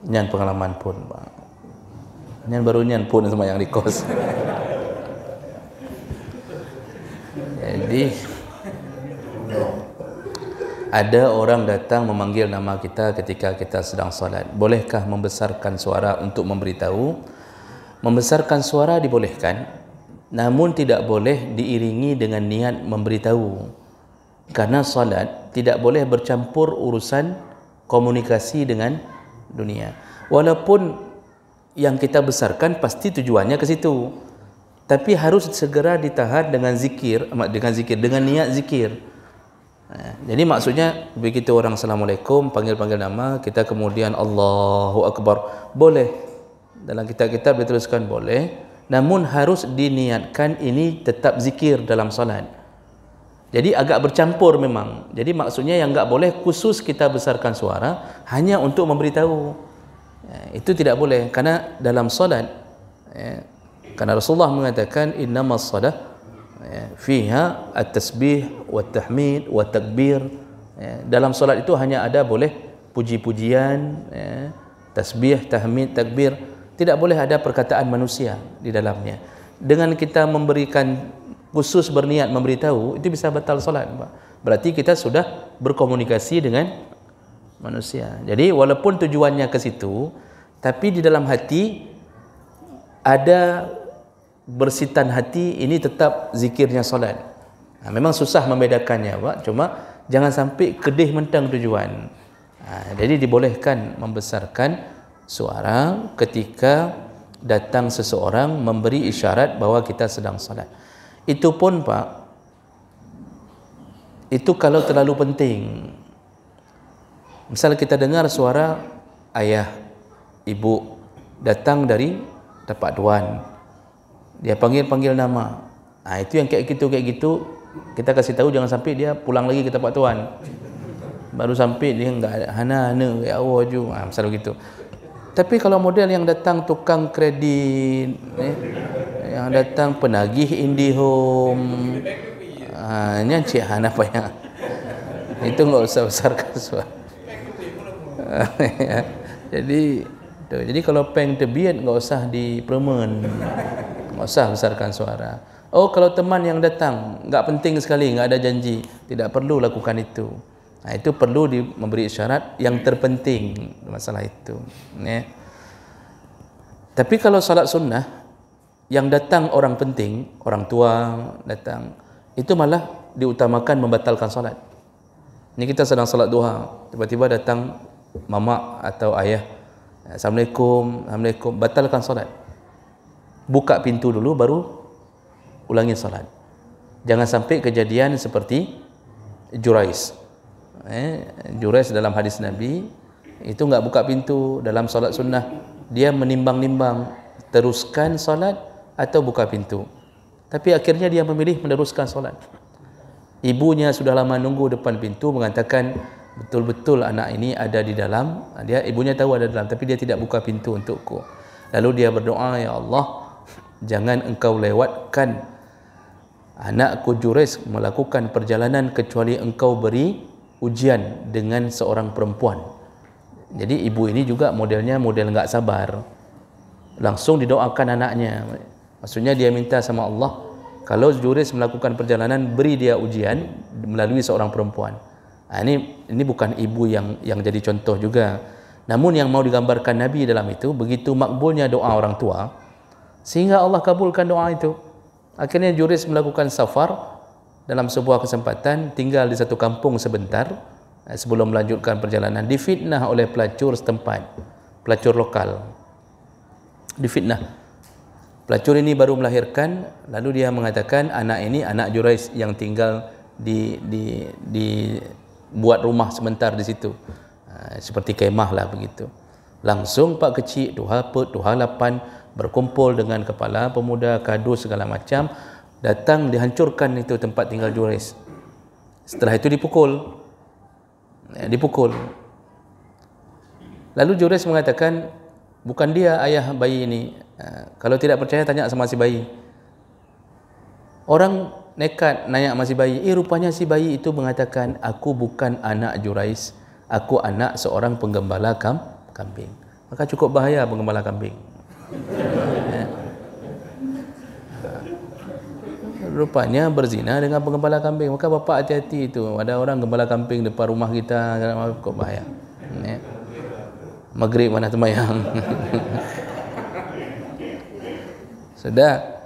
Speaker 1: Nyan pengalaman pun, Pak. Nyan baru nyan pun sama yang di kos. Jadi ada orang datang memanggil nama kita ketika kita sedang salat. Bolehkah membesarkan suara untuk memberitahu? Membesarkan suara dibolehkan, namun tidak boleh diiringi dengan niat memberitahu. Karena salat tidak boleh bercampur urusan komunikasi dengan dunia. Walaupun yang kita besarkan pasti tujuannya ke situ, tapi harus segera ditahan dengan zikir, dengan niat zikir. Jadi maksudnya begitu orang Assalamualaikum panggil-panggil nama, kita kemudian Allahu Akbar, boleh. Dalam kitab-kitab dituliskan boleh, namun harus diniatkan ini tetap zikir dalam salat. Jadi agak bercampur memang. Jadi maksudnya yang enggak boleh khusus kita besarkan suara hanya untuk memberitahu. Itu tidak boleh, karena dalam salat karena Rasulullah mengatakan innamas salat fiha at-tasbih wa tahmid wa takbir. Dalam solat itu hanya ada boleh puji-pujian, tasbih, tahmid, takbir. Tidak boleh ada perkataan manusia di dalamnya. Dengan kita memberikan khusus berniat memberitahu, itu bisa batal solat, Pak. Berarti kita sudah berkomunikasi dengan manusia. Jadi walaupun tujuannya ke situ, tapi di dalam hati ada bersitan hati, ini tetap zikirnya solat. Memang susah membedakannya, Pak. Cuma jangan sampai kedih mentang tujuan. Jadi dibolehkan membesarkan suara ketika datang seseorang memberi isyarat bahwa kita sedang solat. Itu pun, Pak, itu kalau terlalu penting. Misal kita dengar suara ayah, ibu datang dari tempat tuan, dia panggil nama. Itu yang kayak gitu kita kasih tahu, jangan sampai dia pulang lagi ke tempat tuan. Baru sampai dia enggak ada hana ya Allah ju. Misal begitu. Tapi kalau model yang datang tukang kredit, yang datang penagih IndiHome, ini Encik Han apa yang itu nggak usah besarkan suara. Jadi kalau peng tebiat nggak usah dipermen, nggak usah besarkan suara. Oh, kalau teman yang datang nggak penting sekali, nggak ada janji, tidak perlu lakukan itu. Nah, itu perlu memberi isyarat yang terpenting masalah itu. Ya. Tapi kalau salat sunnah yang datang orang penting, orang tua datang, itu malah diutamakan membatalkan salat. Ini kita sedang salat duha, tiba-tiba datang mama atau ayah, Assalamualaikum, Assalamualaikum, batalkan salat. Buka pintu dulu baru ulangi salat. Jangan sampai kejadian seperti Jurais. Jurais dalam hadis Nabi itu enggak buka pintu dalam salat sunnah, dia menimbang-nimbang teruskan salat atau buka pintu. Tapi akhirnya dia memilih meneruskan salat. Ibunya sudah lama nunggu depan pintu, mengatakan betul-betul anak ini ada di dalam. Ibunya tahu ada di dalam, tapi dia tidak buka pintu untukku. Lalu dia berdoa, ya Allah, jangan engkau lewatkan anakku Jurais melakukan perjalanan kecuali engkau beri ujian dengan seorang perempuan. Jadi ibu ini juga modelnya model enggak sabar. Langsung didoakan anaknya. Maksudnya dia minta sama Allah, kalau Jurais melakukan perjalanan, beri dia ujian melalui seorang perempuan. Nah, ini bukan ibu yang jadi contoh juga. Namun yang mau digambarkan Nabi dalam itu, begitu makbulnya doa orang tua, sehingga Allah kabulkan doa itu. Akhirnya Jurais melakukan safar dalam sebuah kesempatan, tinggal di satu kampung sebentar sebelum melanjutkan perjalanan, difitnah oleh pelacur setempat, pelacur lokal. Difitnah. Pelacur ini baru melahirkan, lalu dia mengatakan anak ini anak Jurais yang tinggal di buat rumah sebentar di situ, seperti kemah lah begitu. Langsung Pak Kecil, Tuha Pet, Tuha Lapan berkumpul dengan kepala pemuda, kado segala macam, datang dihancurkan itu tempat tinggal Jurais. Setelah itu dipukul. Lalu Jurais mengatakan, bukan dia ayah bayi ini. Kalau tidak percaya tanya sama si bayi. Orang nekat nanya sama si bayi, rupanya si bayi itu mengatakan, aku bukan anak Jurais, aku anak seorang penggembala kambing. Maka cukup bahaya penggembala kambing. Rupanya berzina dengan penggembala kambing. Maka bapak hati-hati itu, ada orang gembala kambing depan rumah kita, cukup bahaya. Maghrib mana temayang. Sudah,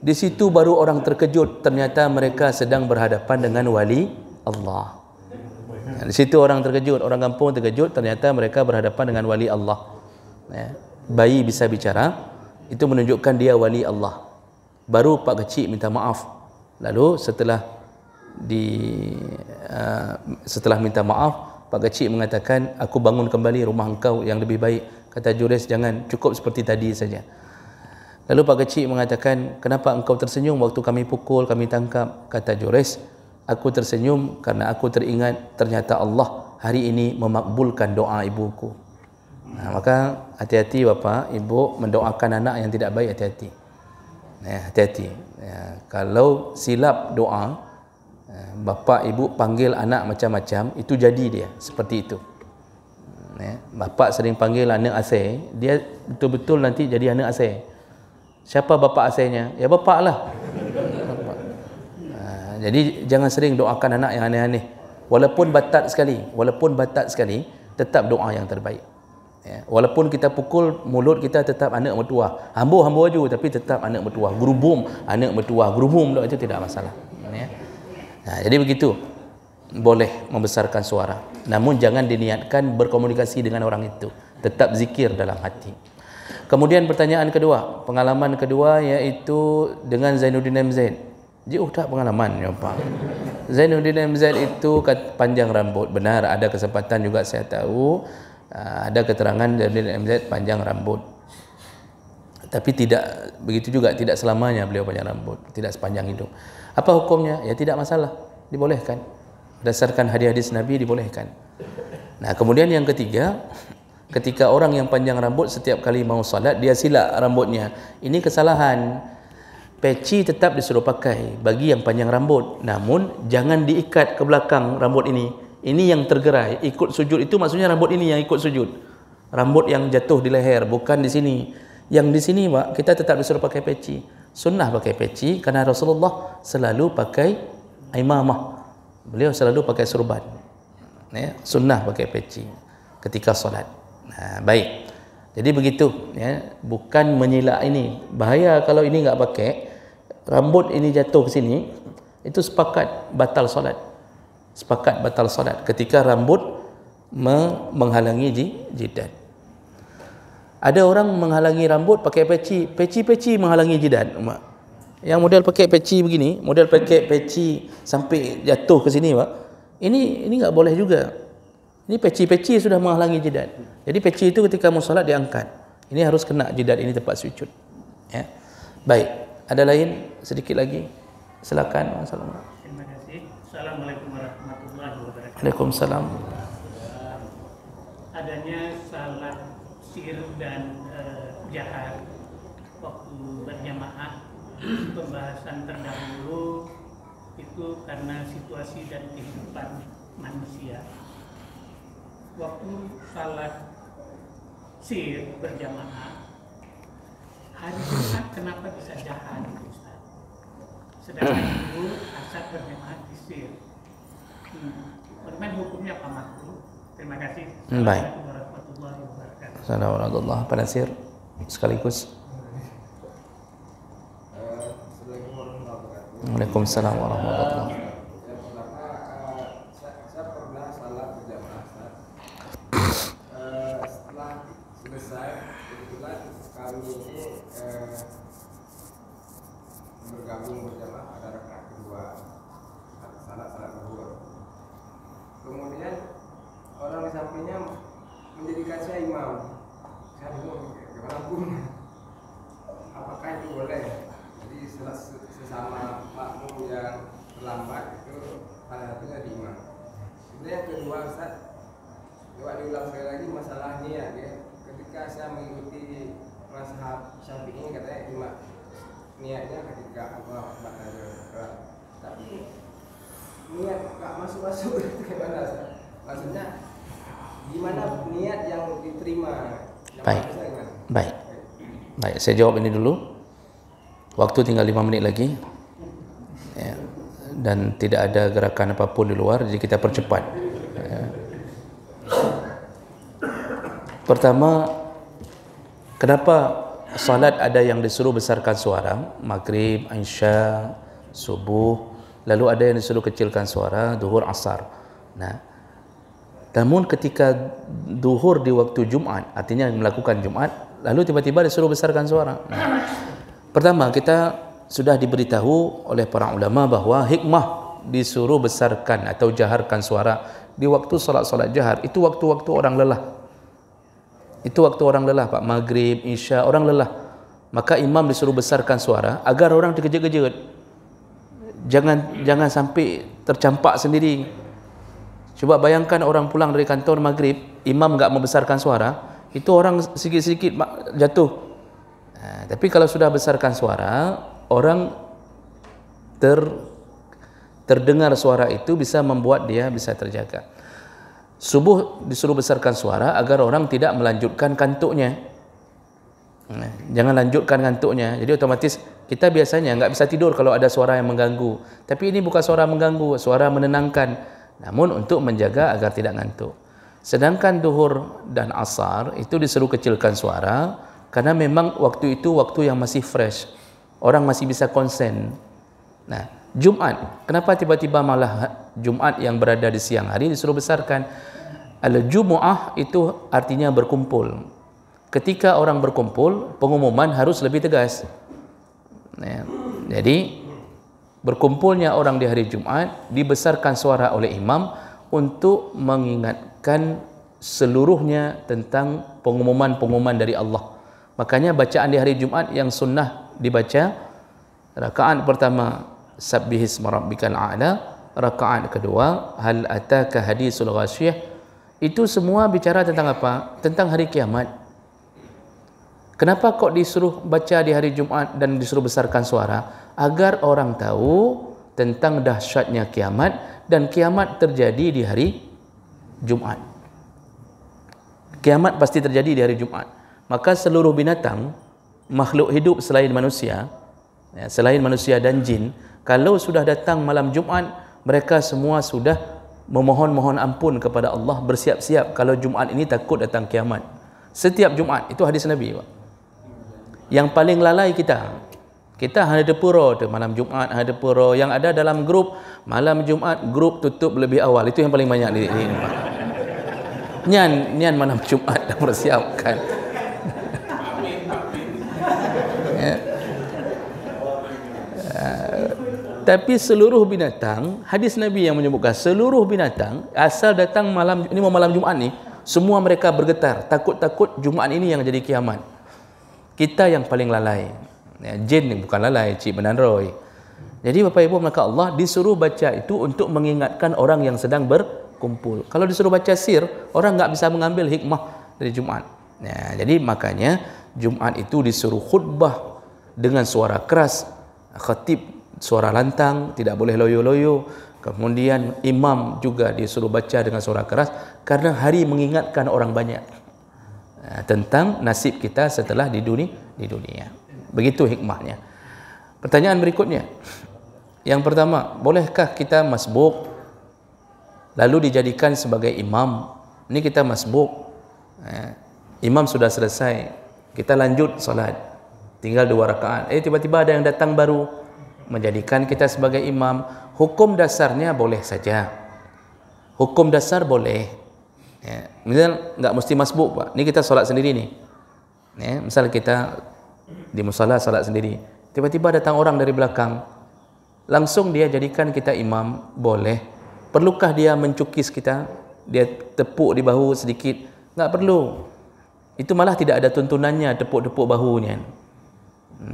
Speaker 1: di situ baru orang terkejut, ternyata mereka sedang berhadapan dengan wali Allah. Di situ orang terkejut, orang kampung terkejut, ternyata mereka berhadapan dengan wali Allah. Bayi bisa bicara, itu menunjukkan dia wali Allah. Baru Pak Kecil minta maaf. Lalu setelah minta maaf, Pak Kecil mengatakan, aku bangun kembali rumah engkau yang lebih baik. Kata Jurais, jangan, cukup seperti tadi saja. Lalu Pak Kecil mengatakan, kenapa engkau tersenyum waktu kami pukul, kami tangkap? Kata Jurais, aku tersenyum karena aku teringat ternyata Allah hari ini memakbulkan doa ibuku. Maka hati-hati Bapak, Ibu mendoakan anak yang tidak baik, hati-hati. Hati-hati. Kalau silap doa, Bapak Ibu panggil anak macam-macam, itu jadi dia seperti itu. Bapak sering panggil anak asai, dia betul-betul nanti jadi anak asai. Siapa bapak asainya? Ya bapak lah. Jadi jangan sering doakan anak yang aneh-aneh. Walaupun batat sekali, tetap doa yang terbaik. Walaupun kita pukul, mulut kita tetap anak mertua. Hamba-hamba je, tapi tetap anak mertua. Gerubum, anak mertua. Gerubum itu tidak masalah. Jadi begitu. Boleh membesarkan suara. Namun jangan diniatkan berkomunikasi dengan orang itu. Tetap zikir dalam hati. Kemudian pertanyaan kedua, pengalaman kedua iaitu dengan Zainuddin MZ. Jauh tak pengalaman ya Pak. Zainuddin MZ itu panjang rambut. Benar, ada kesempatan juga saya tahu ada keterangan Zainuddin MZ panjang rambut. Tapi tidak begitu juga, tidak selamanya beliau panjang rambut, tidak sepanjang hidup. Apa hukumnya? Ya tidak masalah, dibolehkan. Berdasarkan hadis-hadis Nabi dibolehkan. Nah, kemudian yang ketiga, Ketika orang yang panjang rambut setiap kali mau salat dia silap rambutnya. Ini kesalahan. Peci tetap disuruh pakai bagi yang panjang rambut. Namun jangan diikat ke belakang rambut ini. Ini yang tergerai. Ikut sujud itu maksudnya rambut ini yang ikut sujud. Rambut yang jatuh di leher, bukan di sini. Yang di sini Pak, kita tetap disuruh pakai peci. Sunnah pakai peci karena Rasulullah selalu pakai imamah. Beliau selalu pakai surban. Ya, sunnah pakai peci ketika solat. Nah, baik. Jadi begitu, ya, bukan menyilak ini. Bahaya kalau ini enggak pakai, rambut ini jatuh ke sini, itu sepakat batal solat. Sepakat batal solat ketika rambut menghalangi jidat. Ada orang menghalangi rambut pakai peci, peci menghalangi jidat. Yang model pakai peci begini, model pakai peci sampai jatuh ke sini, Pak. Ini enggak boleh juga. Ini peci sudah menghalangi jidat. Jadi peci itu ketika mau salat diangkat. Ini harus kena jidat ini tempat sujud. Ya. Baik. Ada lain sedikit lagi? Silakan.
Speaker 3: Terima kasih. Assalamualaikum warahmatullahi wabarakatuh.
Speaker 1: Waalaikumsalam.
Speaker 3: Adanya salat sir dan jahar waktu berjamaah, pembahasan terdahulu itu karena situasi dan kehidupan manusia. Waktu salat sir berjamaah hari Jumat kenapa bisa jahar, Ustaz? Sedangkan dulu asar berjamaah di sir. Bagaimana hukumnya Pak Makruh? Terima kasih.
Speaker 1: Baik.
Speaker 3: Assalamualaikum warahmatullahi wabarakatuh.
Speaker 1: Assalamualaikum warahmatullahi wabarakatuh. Pak Nasir sekaligus. Waalaikumsalam warahmatullahi wabarakatuh.
Speaker 4: Saya pernah salat berjamaah, setelah selesai kebetulan kami ini bergabung berjamaah pada rakaat kedua salat zuhur. Kemudian orang di sampingnya menjadikan saya imam. Saya bingung gimana pun apakah itu boleh? Jadi sesama makmum yang terlambat itu pada satunya di imam. Kemudian yang kedua, Ustaz, coba diulang sekali lagi masalah niat ya. Ketika saya mengikuti mazhab Syafi'i ini katanya imam niatnya ketika Allah Akbar. Tapi niat nggak masuk itu gimana, Ustaz? Maksudnya gimana niat yang diterima?
Speaker 1: Baik. Baik, saya jawab ini dulu. Waktu tinggal 5 menit lagi. Ya. Dan tidak ada gerakan apapun di luar, jadi kita percepat. Ya. Pertama, kenapa salat ada yang disuruh besarkan suara? Maghrib, Isya, subuh. Lalu ada yang disuruh kecilkan suara, zuhur, asar. Nah, namun ketika zuhur di waktu Jumat, artinya melakukan Jumat, lalu tiba-tiba disuruh besarkan suara. Nah, pertama, kita sudah diberitahu oleh para ulama bahwa hikmah disuruh besarkan atau jaharkan suara di waktu salat-salat jahar itu waktu-waktu orang lelah. Itu waktu orang lelah, Pak. Maghrib, Isya, orang lelah. Maka imam disuruh besarkan suara agar orang terkejut-kejut. Jangan sampai tercampak sendiri. Coba bayangkan orang pulang dari kantor maghrib, imam enggak membesarkan suara, itu orang sedikit-sedikit jatuh. Nah, tapi kalau sudah besarkan suara, orang terdengar suara itu bisa membuat dia bisa terjaga. Subuh disuruh besarkan suara agar orang tidak melanjutkan kantuknya. Nah, jangan lanjutkan kantuknya. Jadi otomatis kita biasanya enggak bisa tidur kalau ada suara yang mengganggu. Tapi ini bukan suara mengganggu, suara menenangkan. Namun untuk menjaga agar tidak ngantuk. Sedangkan duhur dan asar itu disuruh kecilkan suara karena memang waktu itu waktu yang masih fresh. Orang masih bisa konsen. Nah, Jumat, kenapa tiba-tiba malah Jumat yang berada di siang hari disuruh besarkan? Al-Jumu'ah itu artinya berkumpul. Ketika orang berkumpul, pengumuman harus lebih tegas. Nah, jadi berkumpulnya orang di hari Jumat dibesarkan suara oleh imam untuk mengingatkan seluruhnya tentang pengumuman-pengumuman dari Allah. Makanya bacaan di hari Jumat yang sunnah dibaca rakaat pertama Sabbihisma rabbikal a'la, rakaat kedua hal ataka hadisul ghasyiyah, Itu semua bicara tentang apa? Tentang hari kiamat. Kenapa kok disuruh baca di hari Jumat dan disuruh besarkan suara? Agar orang tahu tentang dahsyatnya kiamat, dan kiamat terjadi di hari Jumat. Kiamat pasti terjadi di hari Jumat. Maka seluruh binatang, makhluk hidup selain manusia, selain manusia dan jin, kalau sudah datang malam Jumat, mereka semua sudah memohon-mohon ampun kepada Allah, bersiap-siap kalau Jumat ini takut datang kiamat. Setiap Jumat, itu hadis Nabi, Pak. Yang paling lalai kita hanya pura tu malam Jumat, ada pura yang ada dalam grup malam Jumat, grup tutup lebih awal. Itu yang paling banyak di ini, Pak. Nyan malam Jumat dah persiapkan. Ya. Tapi seluruh binatang, hadis Nabi yang menyebutkan seluruh binatang asal datang malam ini, malam Jumat ni, semua mereka bergetar, takut-takut Jumat ini yang jadi kiamat. Kita yang paling lalai. Ya, jin ni bukan lalai, Cik Benandroy. Jadi Bapak Ibu, maka Allah disuruh baca itu untuk mengingatkan orang yang sedang berkumpul. Kalau disuruh baca sir, orang enggak bisa mengambil hikmah dari Jumat. Ya, jadi makanya Jumat itu disuruh khutbah dengan suara keras, khatib suara lantang, tidak boleh loyo-loyo. Kemudian imam juga disuruh baca dengan suara keras karena hari mengingatkan orang banyak tentang nasib kita setelah di dunia. Begitu hikmahnya. Pertanyaan berikutnya. Yang pertama, bolehkah kita masbuk lalu dijadikan sebagai imam? Ini kita masbuk. Imam sudah selesai, kita lanjut solat, tinggal 2 rakaat. Tiba-tiba ada yang datang baru menjadikan kita sebagai imam. Hukum dasarnya boleh saja. Hukum dasar boleh. Ya, misal enggak mesti masbuk, Pak. Ini kita solat sendiri nih. Ya, misal kita di musala salat sendiri, tiba-tiba datang orang dari belakang, langsung dia jadikan kita imam, boleh. Perlukah dia mencukis kita, dia tepuk di bahu sedikit? Enggak perlu. Itu malah tidak ada tuntunannya, tepuk-tepuk bahunya.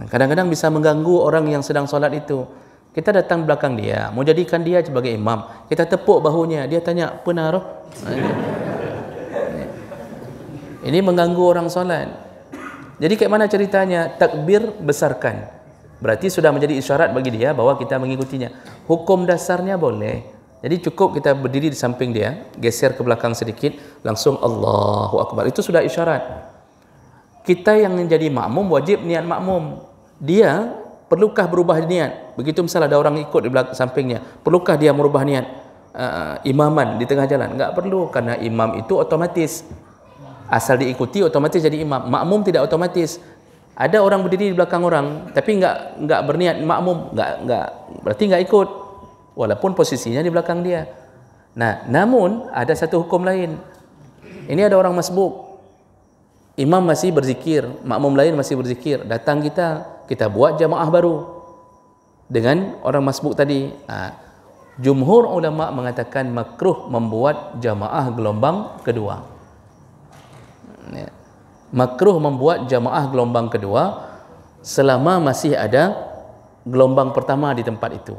Speaker 1: Kadang-kadang bisa mengganggu orang yang sedang solat itu. Kita datang belakang dia, mau jadikan dia sebagai imam, kita tepuk bahunya, dia tanya, "Penaruh?" Ini mengganggu orang solat. Jadi kayak mana ceritanya? Takbir besarkan, berarti sudah menjadi isyarat bagi dia bahwa kita mengikutinya. Hukum dasarnya boleh. Jadi cukup kita berdiri di samping dia, geser ke belakang sedikit, langsung Allahu Akbar. Itu sudah isyarat. Kita yang menjadi makmum wajib niat makmum. Dia perlukah berubah niat? Begitu misal ada orang ikut di belakang sampingnya, perlukah dia merubah niat imaman di tengah jalan? Enggak perlu, karena imam itu otomatis. Asal diikuti otomatis jadi imam. Makmum tidak otomatis. Ada orang berdiri di belakang orang tapi enggak berniat makmum, enggak berarti enggak ikut walaupun posisinya di belakang dia. Nah, namun ada satu hukum lain. Ini ada orang masbuk. Imam masih berzikir, makmum lain masih berzikir. Datang kita buat jamaah baru dengan orang masbuk tadi. Jumhur ulama mengatakan makruh membuat jamaah gelombang kedua. Makruh membuat jamaah gelombang kedua selama masih ada gelombang pertama di tempat itu.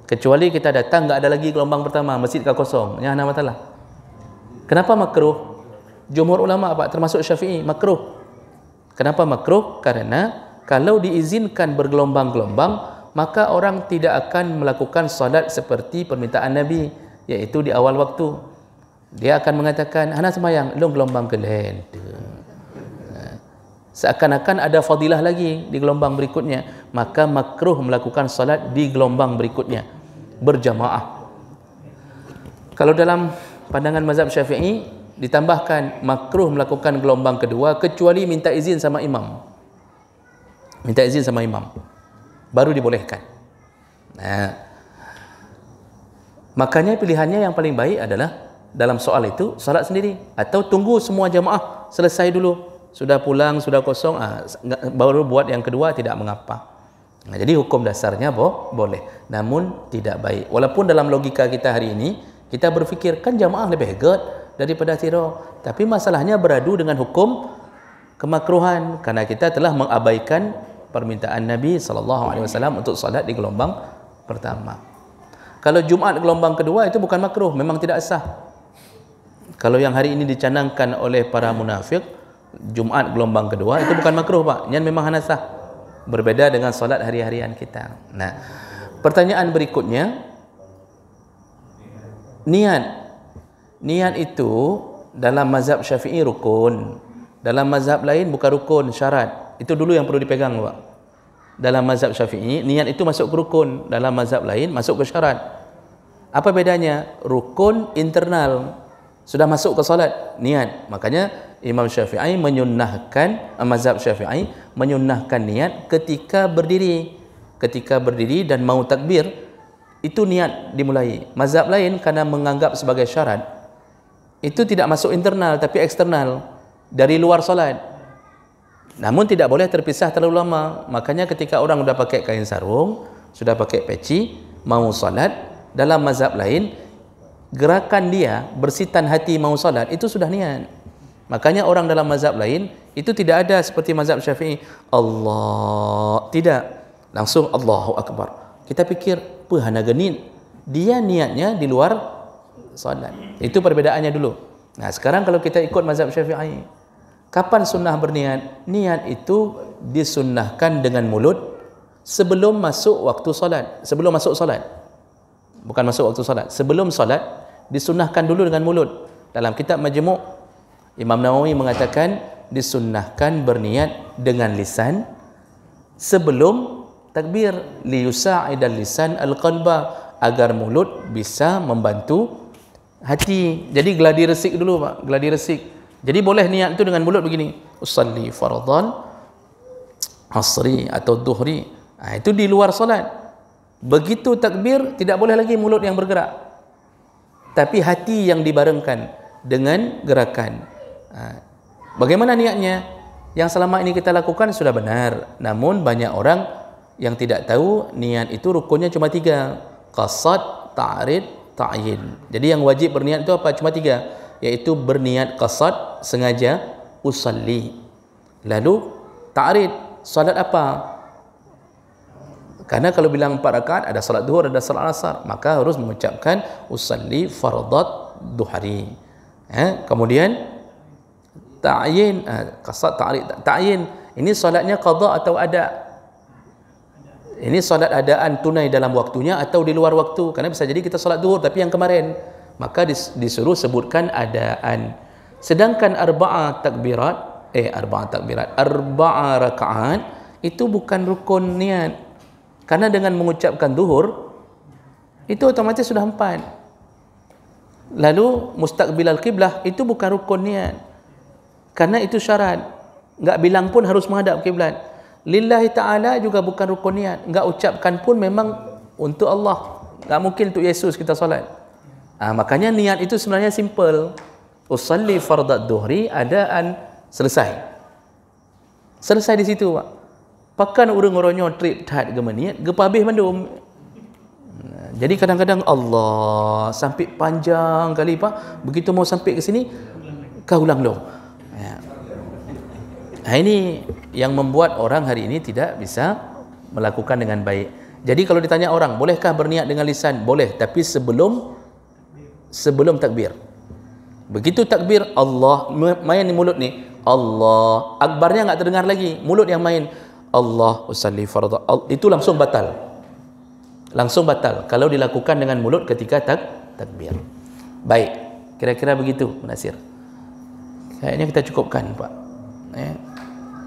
Speaker 1: Kecuali kita datang enggak ada lagi gelombang pertama, masjid kosong, yang ada masalah. Kenapa makruh? Jumhur ulama apa? Termasuk Syafi'i, makruh. Kenapa makruh? Karena kalau diizinkan bergelombang-gelombang, maka orang tidak akan melakukan salat seperti permintaan Nabi, yaitu di awal waktu. Dia akan mengatakan, "Hana semayang, lu gelombang kelen." Seakan-akan ada fadilah lagi di gelombang berikutnya. Maka makruh melakukan salat di gelombang berikutnya, berjamaah. Kalau dalam pandangan mazhab Syafi'i, ditambahkan makruh melakukan gelombang kedua kecuali minta izin sama imam. Minta izin sama imam, baru dibolehkan. Makanya pilihannya yang paling baik adalah dalam soal itu salat sendiri, atau tunggu semua jamaah selesai dulu, sudah pulang, sudah kosong, baru buat yang kedua, tidak mengapa. Jadi hukum dasarnya boleh, namun tidak baik. Walaupun dalam logika kita hari ini kita berfikir kan jamaah lebih hebat daripada tidur, tapi masalahnya beradu dengan hukum kemakruhan karena kita telah mengabaikan permintaan Nabi SAW untuk salat di gelombang pertama. Kalau Jumat gelombang kedua itu bukan makruh, memang tidak sah. Kalau yang hari ini dicanangkan oleh para munafik, Jumaat gelombang kedua, itu bukan makruh Pak. Yang memang hanasah. Berbeda dengan solat hari-harian kita. Nah, pertanyaan berikutnya, niat. Niat itu dalam mazhab Syafi'i rukun. Dalam mazhab lain bukan rukun, syarat. Itu dulu yang perlu dipegang Pak. Dalam mazhab Syafi'i, niat itu masuk ke rukun. Dalam mazhab lain masuk ke syarat. Apa bedanya? Rukun internal. Sudah masuk ke solat, niat. Makanya Imam Syafi'i menyunnahkan, mazhab Syafi'i menyunnahkan niat ketika berdiri. Ketika berdiri dan mau takbir, itu niat dimulai. Mazhab lain karena menganggap sebagai syarat, itu tidak masuk internal tapi eksternal, dari luar solat. Namun tidak boleh terpisah terlalu lama. Makanya ketika orang sudah pakai kain sarung, sudah pakai peci, mau solat, dalam mazhab lain, gerakan dia, bersitan hati mau solat, itu sudah niat. Makanya orang dalam mazhab lain itu tidak ada seperti mazhab Syafi'i, Allah, tidak, langsung Allahu Akbar. Kita pikir, hana genit, dia niatnya di luar solat. Itu perbedaannya dulu. Nah, sekarang kalau kita ikut mazhab Syafi'i, kapan sunnah berniat? Niat itu disunnahkan dengan mulut sebelum masuk waktu solat, sebelum masuk solat. Bukan masuk waktu solat, sebelum solat disunnahkan dulu dengan mulut. Dalam kitab Majmu' Imam Nawawi mengatakan disunnahkan berniat dengan lisan sebelum takbir, liyusa'idal lisan al-qalba, agar mulut bisa membantu hati. Jadi gladi resik dulu Pak, gladi resik. Jadi boleh niat itu dengan mulut begini, usalli fardhan asri atau duhri. Itu di luar solat. Begitu takbir, tidak boleh lagi mulut yang bergerak, tapi hati yang dibarengkan dengan gerakan. Bagaimana niatnya? Yang selama ini kita lakukan sudah benar, namun banyak orang yang tidak tahu niat itu rukunnya cuma 3, qasad, ta'rid, ta'yin. Jadi yang wajib berniat itu apa? Cuma 3, yaitu berniat qasad, sengaja, usalli. Lalu ta'rid, salat apa? Karena kalau bilang 4 rakaat, ada salat duhur, ada salat asar, maka harus mengucapkan usalli fardat duhri. Kemudian ta'yin, qasad, ta'rid, ta'yin. Ini salatnya qada atau ada? Ini salat adaan tunai dalam waktunya atau di luar waktu? Karena bisa jadi kita salat duhur tapi yang kemarin, maka disuruh sebutkan adaan. Sedangkan arba'a rakaat itu bukan rukun niat. Karena dengan mengucapkan duhur itu otomatis sudah 4. Lalu mustaqbilal qiblah itu bukan rukun niat, karena itu syarat. Enggak bilang pun harus menghadap kiblat. Lillahi ta'ala juga bukan rukun niat, enggak ucapkan pun memang untuk Allah. Enggak mungkin untuk Yesus kita solat. Makanya niat itu sebenarnya simple. Usalli fardat duhri, adaan, selesai. Selesai di situ Pak. Pakan urang oronyo trip tat ke niat, ke habis mandum. Jadi kadang-kadang Allah sampai panjang kali Pak, begitu mau sampai ke sini kau ulang dong. Ini yang membuat orang hari ini tidak bisa melakukan dengan baik. Jadi kalau ditanya orang, bolehkah berniat dengan lisan? Boleh, tapi sebelum takbir. Begitu takbir, Allah main di mulut nih, Allah akbarnya enggak terdengar lagi, mulut yang main, Allah usalli fardhu, itu langsung batal. Langsung batal kalau dilakukan dengan mulut ketika takbir. Baik, kira-kira begitu Nasir. Kayaknya kita cukupkan Pak.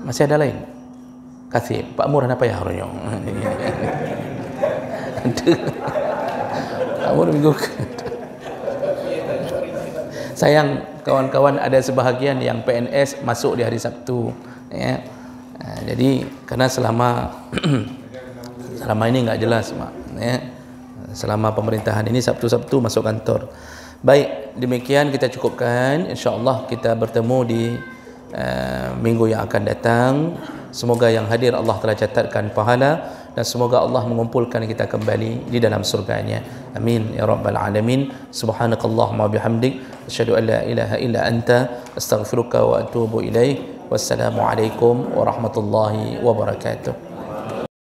Speaker 1: Masih ada lain? Kasih Pak Murah apa ya harusnya? Pak Murah minggu. Sayang kawan-kawan, ada sebahagian yang PNS masuk di hari Sabtu. Jadi karena selama ini enggak jelas Mak. Selama pemerintahan ini Sabtu-Sabtu masuk kantor. Baik, demikian kita cukupkan. InsyaAllah kita bertemu di minggu yang akan datang. Semoga yang hadir Allah telah catatkan pahala, dan semoga Allah mengumpulkan kita kembali di dalam surganya. Amin ya rabbal alamin. Subhanakallahumma bihamdik, asyhadu an la ilaha illa anta, astaghfiruka wa atubu ilaik. Wassalamu alaikum warahmatullahi wabarakatuh.